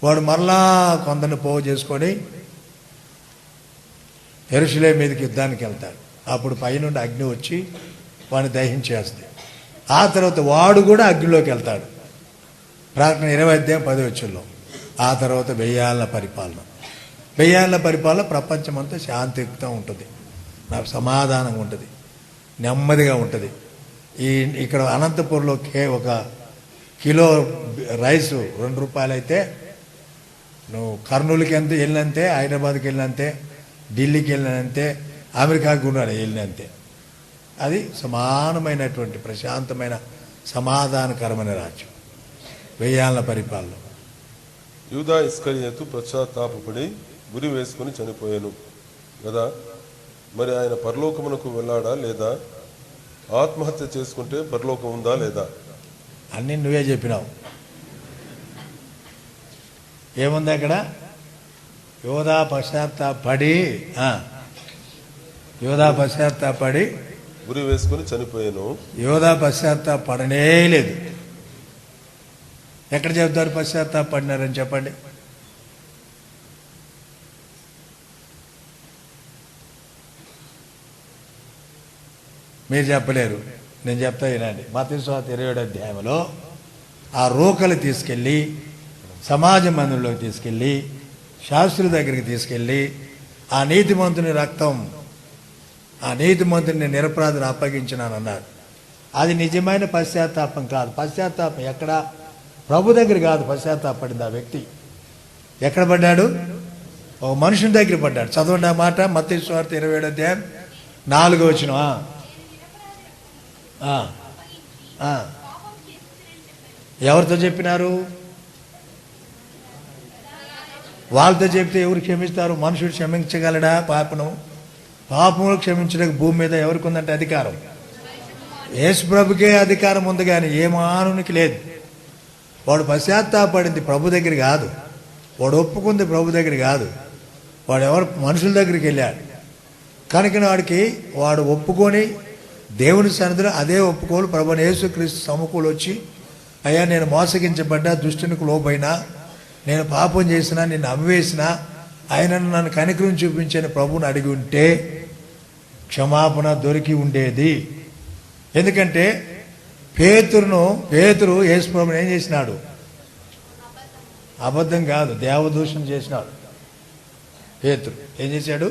వాడు మరలా కొందరిని పోగు చేసుకొని యెరూషలేము మీదకి యుద్ధానికి వెళ్తాడు. అప్పుడు పైనుండి అగ్ని వచ్చి వాడిని దహించేస్తాయి. ఆ తర్వాత వాడు కూడా అగ్నిలోకి వెళ్తాడు. ప్రకటన 20వ అధ్యాయం 10వ వచనంలో. ఆ తర్వాత 1000 ఏళ్ల పరిపాలన. 1000 ఏళ్ల పరిపాలన ప్రపంచమంతా శాంతియుక్తం ఉంటుంది, నాకు సమాధానంగా ఉంటుంది, నెమ్మదిగా ఉంటుంది. ఇక్కడ అనంతపూర్లో 1 కిలో రైసు 2 రూపాయలు అయితే, నువ్వు కర్నూలుకి ఎంత వెళ్ళినంతే, హైదరాబాద్కి వెళ్ళినంతే, ఢిల్లీకి వెళ్ళినంతే, అమెరికాకి కూడా వెళ్ళినంతే. అది సమానమైనటువంటి ప్రశాంతమైన సమాధానకరమైన రాజ్యం 1000 ఏళ్ల పరిపాలన. యూదా ఇస్కరియోతు పశ్చాత్తాపపడి గురి వేసుకుని చనిపోయాను కదా, మరి ఆయన పరలోకమునకు వెళ్ళాడా లేదా? ఆత్మహత్య చేసుకుంటే పరలోకం ఉందా లేదా? అన్నీ నువ్వే చెప్పినావు. ఏముంది అక్కడ? యోధా పశ్చాత్తాపడి గురి వేసుకుని చనిపోయాను. యోధా పశ్చాత్తాపడనే లేదు. ఎక్కడ చెప్తారు పశ్చాత్తాపడినారని చెప్పండి. మీరు చెప్పలేరు, నేను చెప్తా వినండి. మత్తయి సువార్త 27వ అధ్యాయంలో ఆ రోకలు తీసుకెళ్ళి సమాజ మందిరంలోకి తీసుకెళ్ళి శాస్త్రుల దగ్గరికి తీసుకెళ్ళి ఆ నీతిమంతుని రక్తం, ఆ నీతిమంతుని నిరపరాధిని అప్పగించినానన్నాడు. అది నిజమైన పశ్చాత్తాపం కాదు. పశ్చాత్తాపం ఎక్కడ? ప్రభు దగ్గర కాదు పశ్చాత్తాపడింది ఆ వ్యక్తి. ఎక్కడ పడ్డాడు? ఒక మనుషుని దగ్గర పడ్డాడు. చదవండి ఆ మాట, మత్తయి సువార్త 27వ అధ్యాయం 4వ వచనం. ఎవరితో చెప్పినారు? వాళ్ళతో చెప్తే ఎవరు క్షమిస్తారు? మనుషుడు క్షమించగలడా పాపను? పాపములు క్షమించడానికి భూమి మీద ఎవరికి ఉందంటే అధికారం? యేసు ప్రభుకే అధికారం ఉంది, కానీ ఏ మానవునికి లేదు. వాడు పశ్చాత్తాపడింది ప్రభు దగ్గర కాదు, వాడు ఒప్పుకుంది ప్రభు దగ్గర కాదు, వాడు ఎవరు మనుషుల దగ్గరికి వెళ్ళాడు. కనుక వాడు ఒప్పుకొని దేవుని సన్నిధిలో అదే ఒప్పుకోలు ప్రభువైన యేసుక్రీస్తు సముఖంలో వచ్చి, అయ్యా నేను మోసగించబడ్డా, దుష్టునికి లోబైనా, నేను పాపం చేసినా, నిన్ను అమ్మివేసినా, ఆయనను నన్ను కనికరం చూపించని ప్రభువుని అడిగి ఉంటే క్షమాపణ దొరికి ఉండేది. ఎందుకంటే పేతురు యేసు ప్రభువుని ఏం చేసినాడు? అబద్ధం కాదు, దేవదూషణ చేసినాడు. పేతురు ఏం చేశాడు?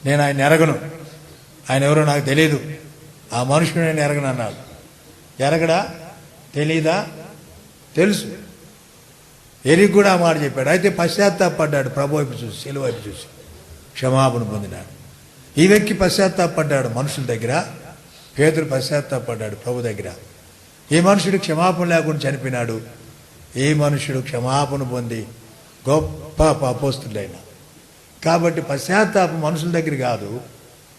నేను ఆయన ఎరగను, ఆయన ఎవరో నాకు తెలియదు, ఆ మనుషుడు నేను ఎరగను అన్నాడు. ఎరగడా? తెలీదా? తెలుసు. ఎరిగి కూడా ఆ మాట చెప్పాడు. అయితే పశ్చాత్తాపడ్డాడు ప్రభు వైపు చూసి, శిలువ వైపు చూసి క్షమాపణ పొందినాడు. ఈ వ్యక్తి పశ్చాత్తాపడ్డాడు మనుషుల దగ్గర, పేతురు పశ్చాత్తాపడ్డాడు ప్రభు దగ్గర. ఈ మనుషుడు క్షమాపణ లేకుండా చనిపోయినాడు. ఈ మనుషుడు క్షమాపణ పొంది గొప్ప అపోస్తుడైన. కాబట్టి పశ్చాత్తాపం మనుషుల దగ్గర కాదు,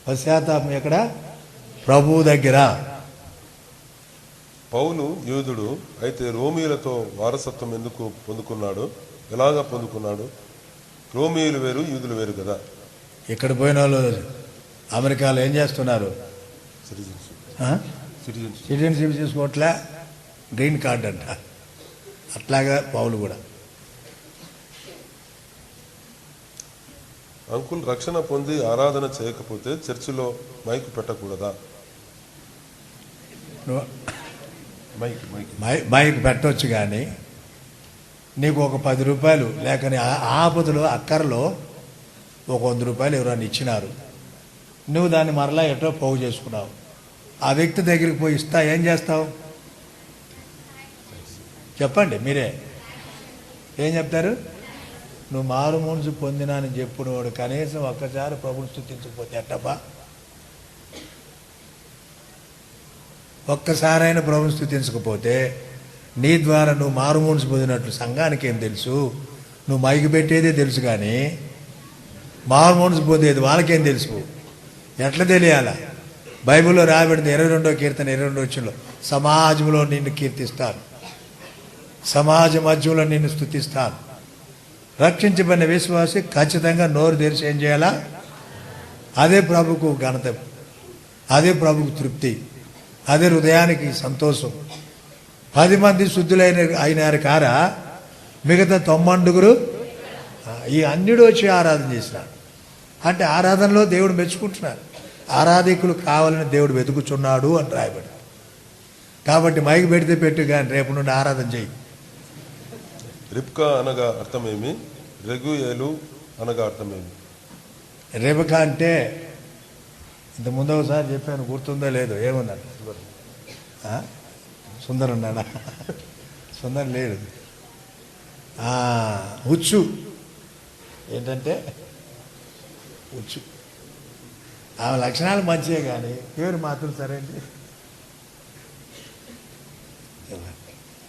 పశ్చాత్తాపం ఎక్కడ? ప్రభువు దగ్గర. పౌలు యూదుడు అయితే రోమీయులతో వారసత్వం ఎందుకు పొందుకున్నాడు? ఎలాగా పొందుకున్నాడు? రోమీయులు వేరు, యూదులు వేరు కదా. ఇక్కడ పోయిన వాళ్ళు అమెరికాలో ఏం చేస్తున్నారు? సిటిజన్షిప్ తీసుకోవట్లే, గ్రీన్ కార్డ్ అంట. అట్లాగా పౌలు కూడా. అంకుల్, రక్షణ పొంది ఆరాధన చేయకపోతే చర్చిలో మైక్ పెట్టకూడదా? మైక్ పెట్టవచ్చు, కానీ నీకు ఒక 10 రూపాయలు లేక ఆపదలో అక్కరలో ఒక 100 రూపాయలు ఎవరైనా ఇచ్చినారు, నువ్వు దాన్ని మరలా ఎటో పోగు చేసుకున్నావు. ఆ వ్యక్తి దగ్గరికి పోయి ఇస్తా, ఏం చేస్తావు? చెప్పండి మీరే, ఏం చెప్తారు? నువ్వు మారు మనసు పొందినానని చెప్పుడువాడు కనీసం ఒక్కసారి ప్రభుని స్తుతించకపోతే ఎట్టబ్బా? ఒక్కసారైనా ప్రభుని స్తుతించకపోతే నీ ద్వారా నువ్వు మారు మనసు పొందినట్లు సంఘానికి ఏం తెలుసు? నువ్వు మైకి పెట్టేదే తెలుసు, కానీ మారు మనసు పొందేది వాళ్ళకేం తెలుసు? ఎట్లా తెలియాలా? బైబిల్లో రాబడింది 22వ కీర్తన 22వ వచనంలో, సమాజంలో నిన్ను కీర్తిస్తాను, సమాజ మధ్యంలో నిన్ను స్తుతిస్తాను. రక్షించబడిన విశ్వాసి ఖచ్చితంగా నోరు తెరిచి ఏం చేయాలా? అదే ప్రభుకు ఘనత, అదే ప్రభుకు తృప్తి, అదే హృదయానికి సంతోషం. 10 మంది అయినారు కారా, మిగతా 90 ఈ అన్యుడు వచ్చి ఆరాధన చేసినాడు. అంటే ఆరాధనలో దేవుడు మెచ్చుకుంటున్నాడు, ఆరాధికులు కావాలని దేవుడు వెతుకుచున్నాడు అని రాయబడి. కాబట్టి మైకి పెడితే పెట్టు, కానీ రేపు నుండి ఆరాధన చెయ్యి. రిబ్కా అనగా అర్థమేమి? రెగుయేలు అనగా అర్థమేమి? రిబ్కా అంటే ఇంత ముందు ఒకసారి చెప్పాను, గుర్తుందో లేదో? ఏమన్నాడు? సుందరం ఉన్నాడా? సుందరం లేడు. ఉచ్చు. ఏంటంటే ఉచ్చు. ఆమె లక్షణాలు మంచివే, కానీ పేరు మాత్రం సరేండి.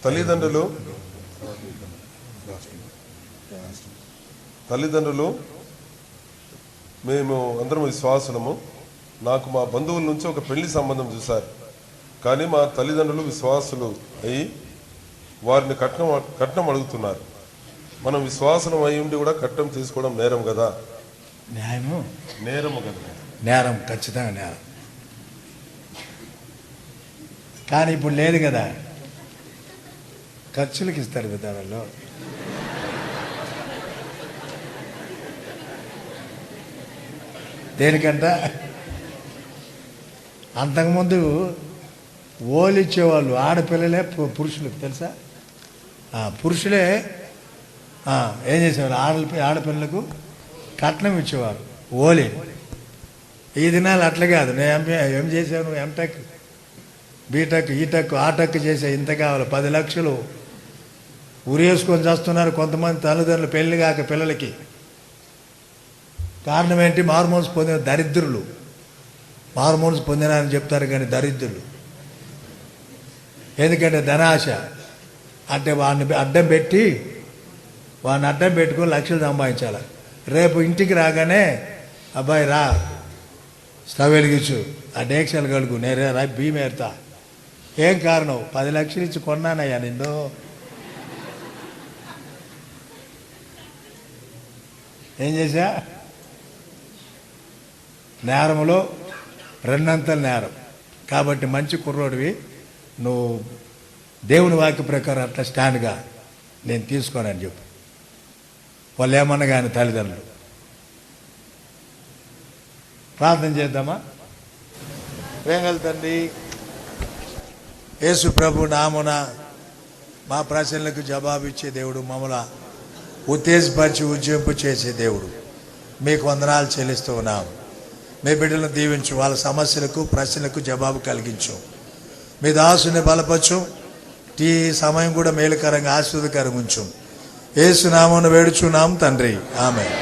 తల్లిదండ్రులు మేము అందరం విశ్వాసులము. నాకు మా బంధువుల నుంచి ఒక పెళ్లి సంబంధం చూశారు, కానీ మా తల్లిదండ్రులు విశ్వాసులు అయ్యి వారిని కట్నం అడుగుతున్నారు. మనం విశ్వాసం అయి ఉండి కూడా కట్నం తీసుకోవడం నేరం కదా? న్యాయము? నేరము కదా. నేరం, ఖచ్చితంగా నేరం. కానీ ఇప్పుడు లేదు కదా, ఖర్చులకు ఇస్తారు విధానంలో. దేనికంట? అంతకుముందు ఓలు ఇచ్చేవాళ్ళు ఆడపిల్లలే పురుషులకు తెలుసా? పురుషులే ఏం చేసేవారు? ఆడపిల్లలకు కట్నం ఇచ్చేవారు ఓలి. ఈ దినాలు అట్లా కాదు. నేను ఏం చేసావు? నువ్వు ఎంటెక్, బీటెక్, ఈటెక్, ఆటెక్ చేసే ఇంత కావాలి 10 లక్షలు ఉరేసుకొని చేస్తున్నారు కొంతమంది తల్లిదండ్రులు పెళ్లి కాక పిల్లలకి. కారణం ఏంటి? హార్మోన్స్ పొందిన దరిద్రులు. హార్మోన్స్ పొందినారని చెప్తారు కానీ దరిద్రులు. ఎందుకంటే ధనాశ. అంటే వాడిని అడ్డం పెట్టుకొని లక్షలు సంపాదించాలి. రేపు ఇంటికి రాగానే అబ్బాయి రా స్టవ్ వెలిగించు, ఆ డేక్షలు కలుగు, నేరే రా బియ్యం ఏరుతా. ఏం కారణం? 10 లక్షలు ఇచ్చి కొన్నానయ్యా నిన్ను. ఏం చేశా? నేరంలో 2 అంతల నేరం. కాబట్టి మంచి కుర్రోడివి నువ్వు, దేవుని వాక్య ప్రకారం అట్లా స్టాండ్గా నేను తీసుకోనని చెప్పు. వాళ్ళు ఏమన్నా కానీ తల్లిదండ్రులు. ప్రార్థన చేద్దామా? వేంగల్ తండ్రి, యేసు ప్రభు నామున మా ప్రశ్నలకు జవాబిచ్చే దేవుడు, మమ్మల్ని ఉత్తేజపరిచి ఉజ్జింపు చేసే దేవుడు, మీకు వందనాలు చెల్లిస్తూ ఉన్నాం. మీ బిడ్డలను దీవించు, వాళ్ళ సమస్యలకు ప్రశ్నలకు జవాబు కలిగించు. మీ దాసుని బలపరచు. ఈ సమయం కూడా మేలుకరంగా ఆశీర్వాదకరంగా ఉంచు. యేసు నామమున వేడుచున్నాం తండ్రి, ఆమేన్.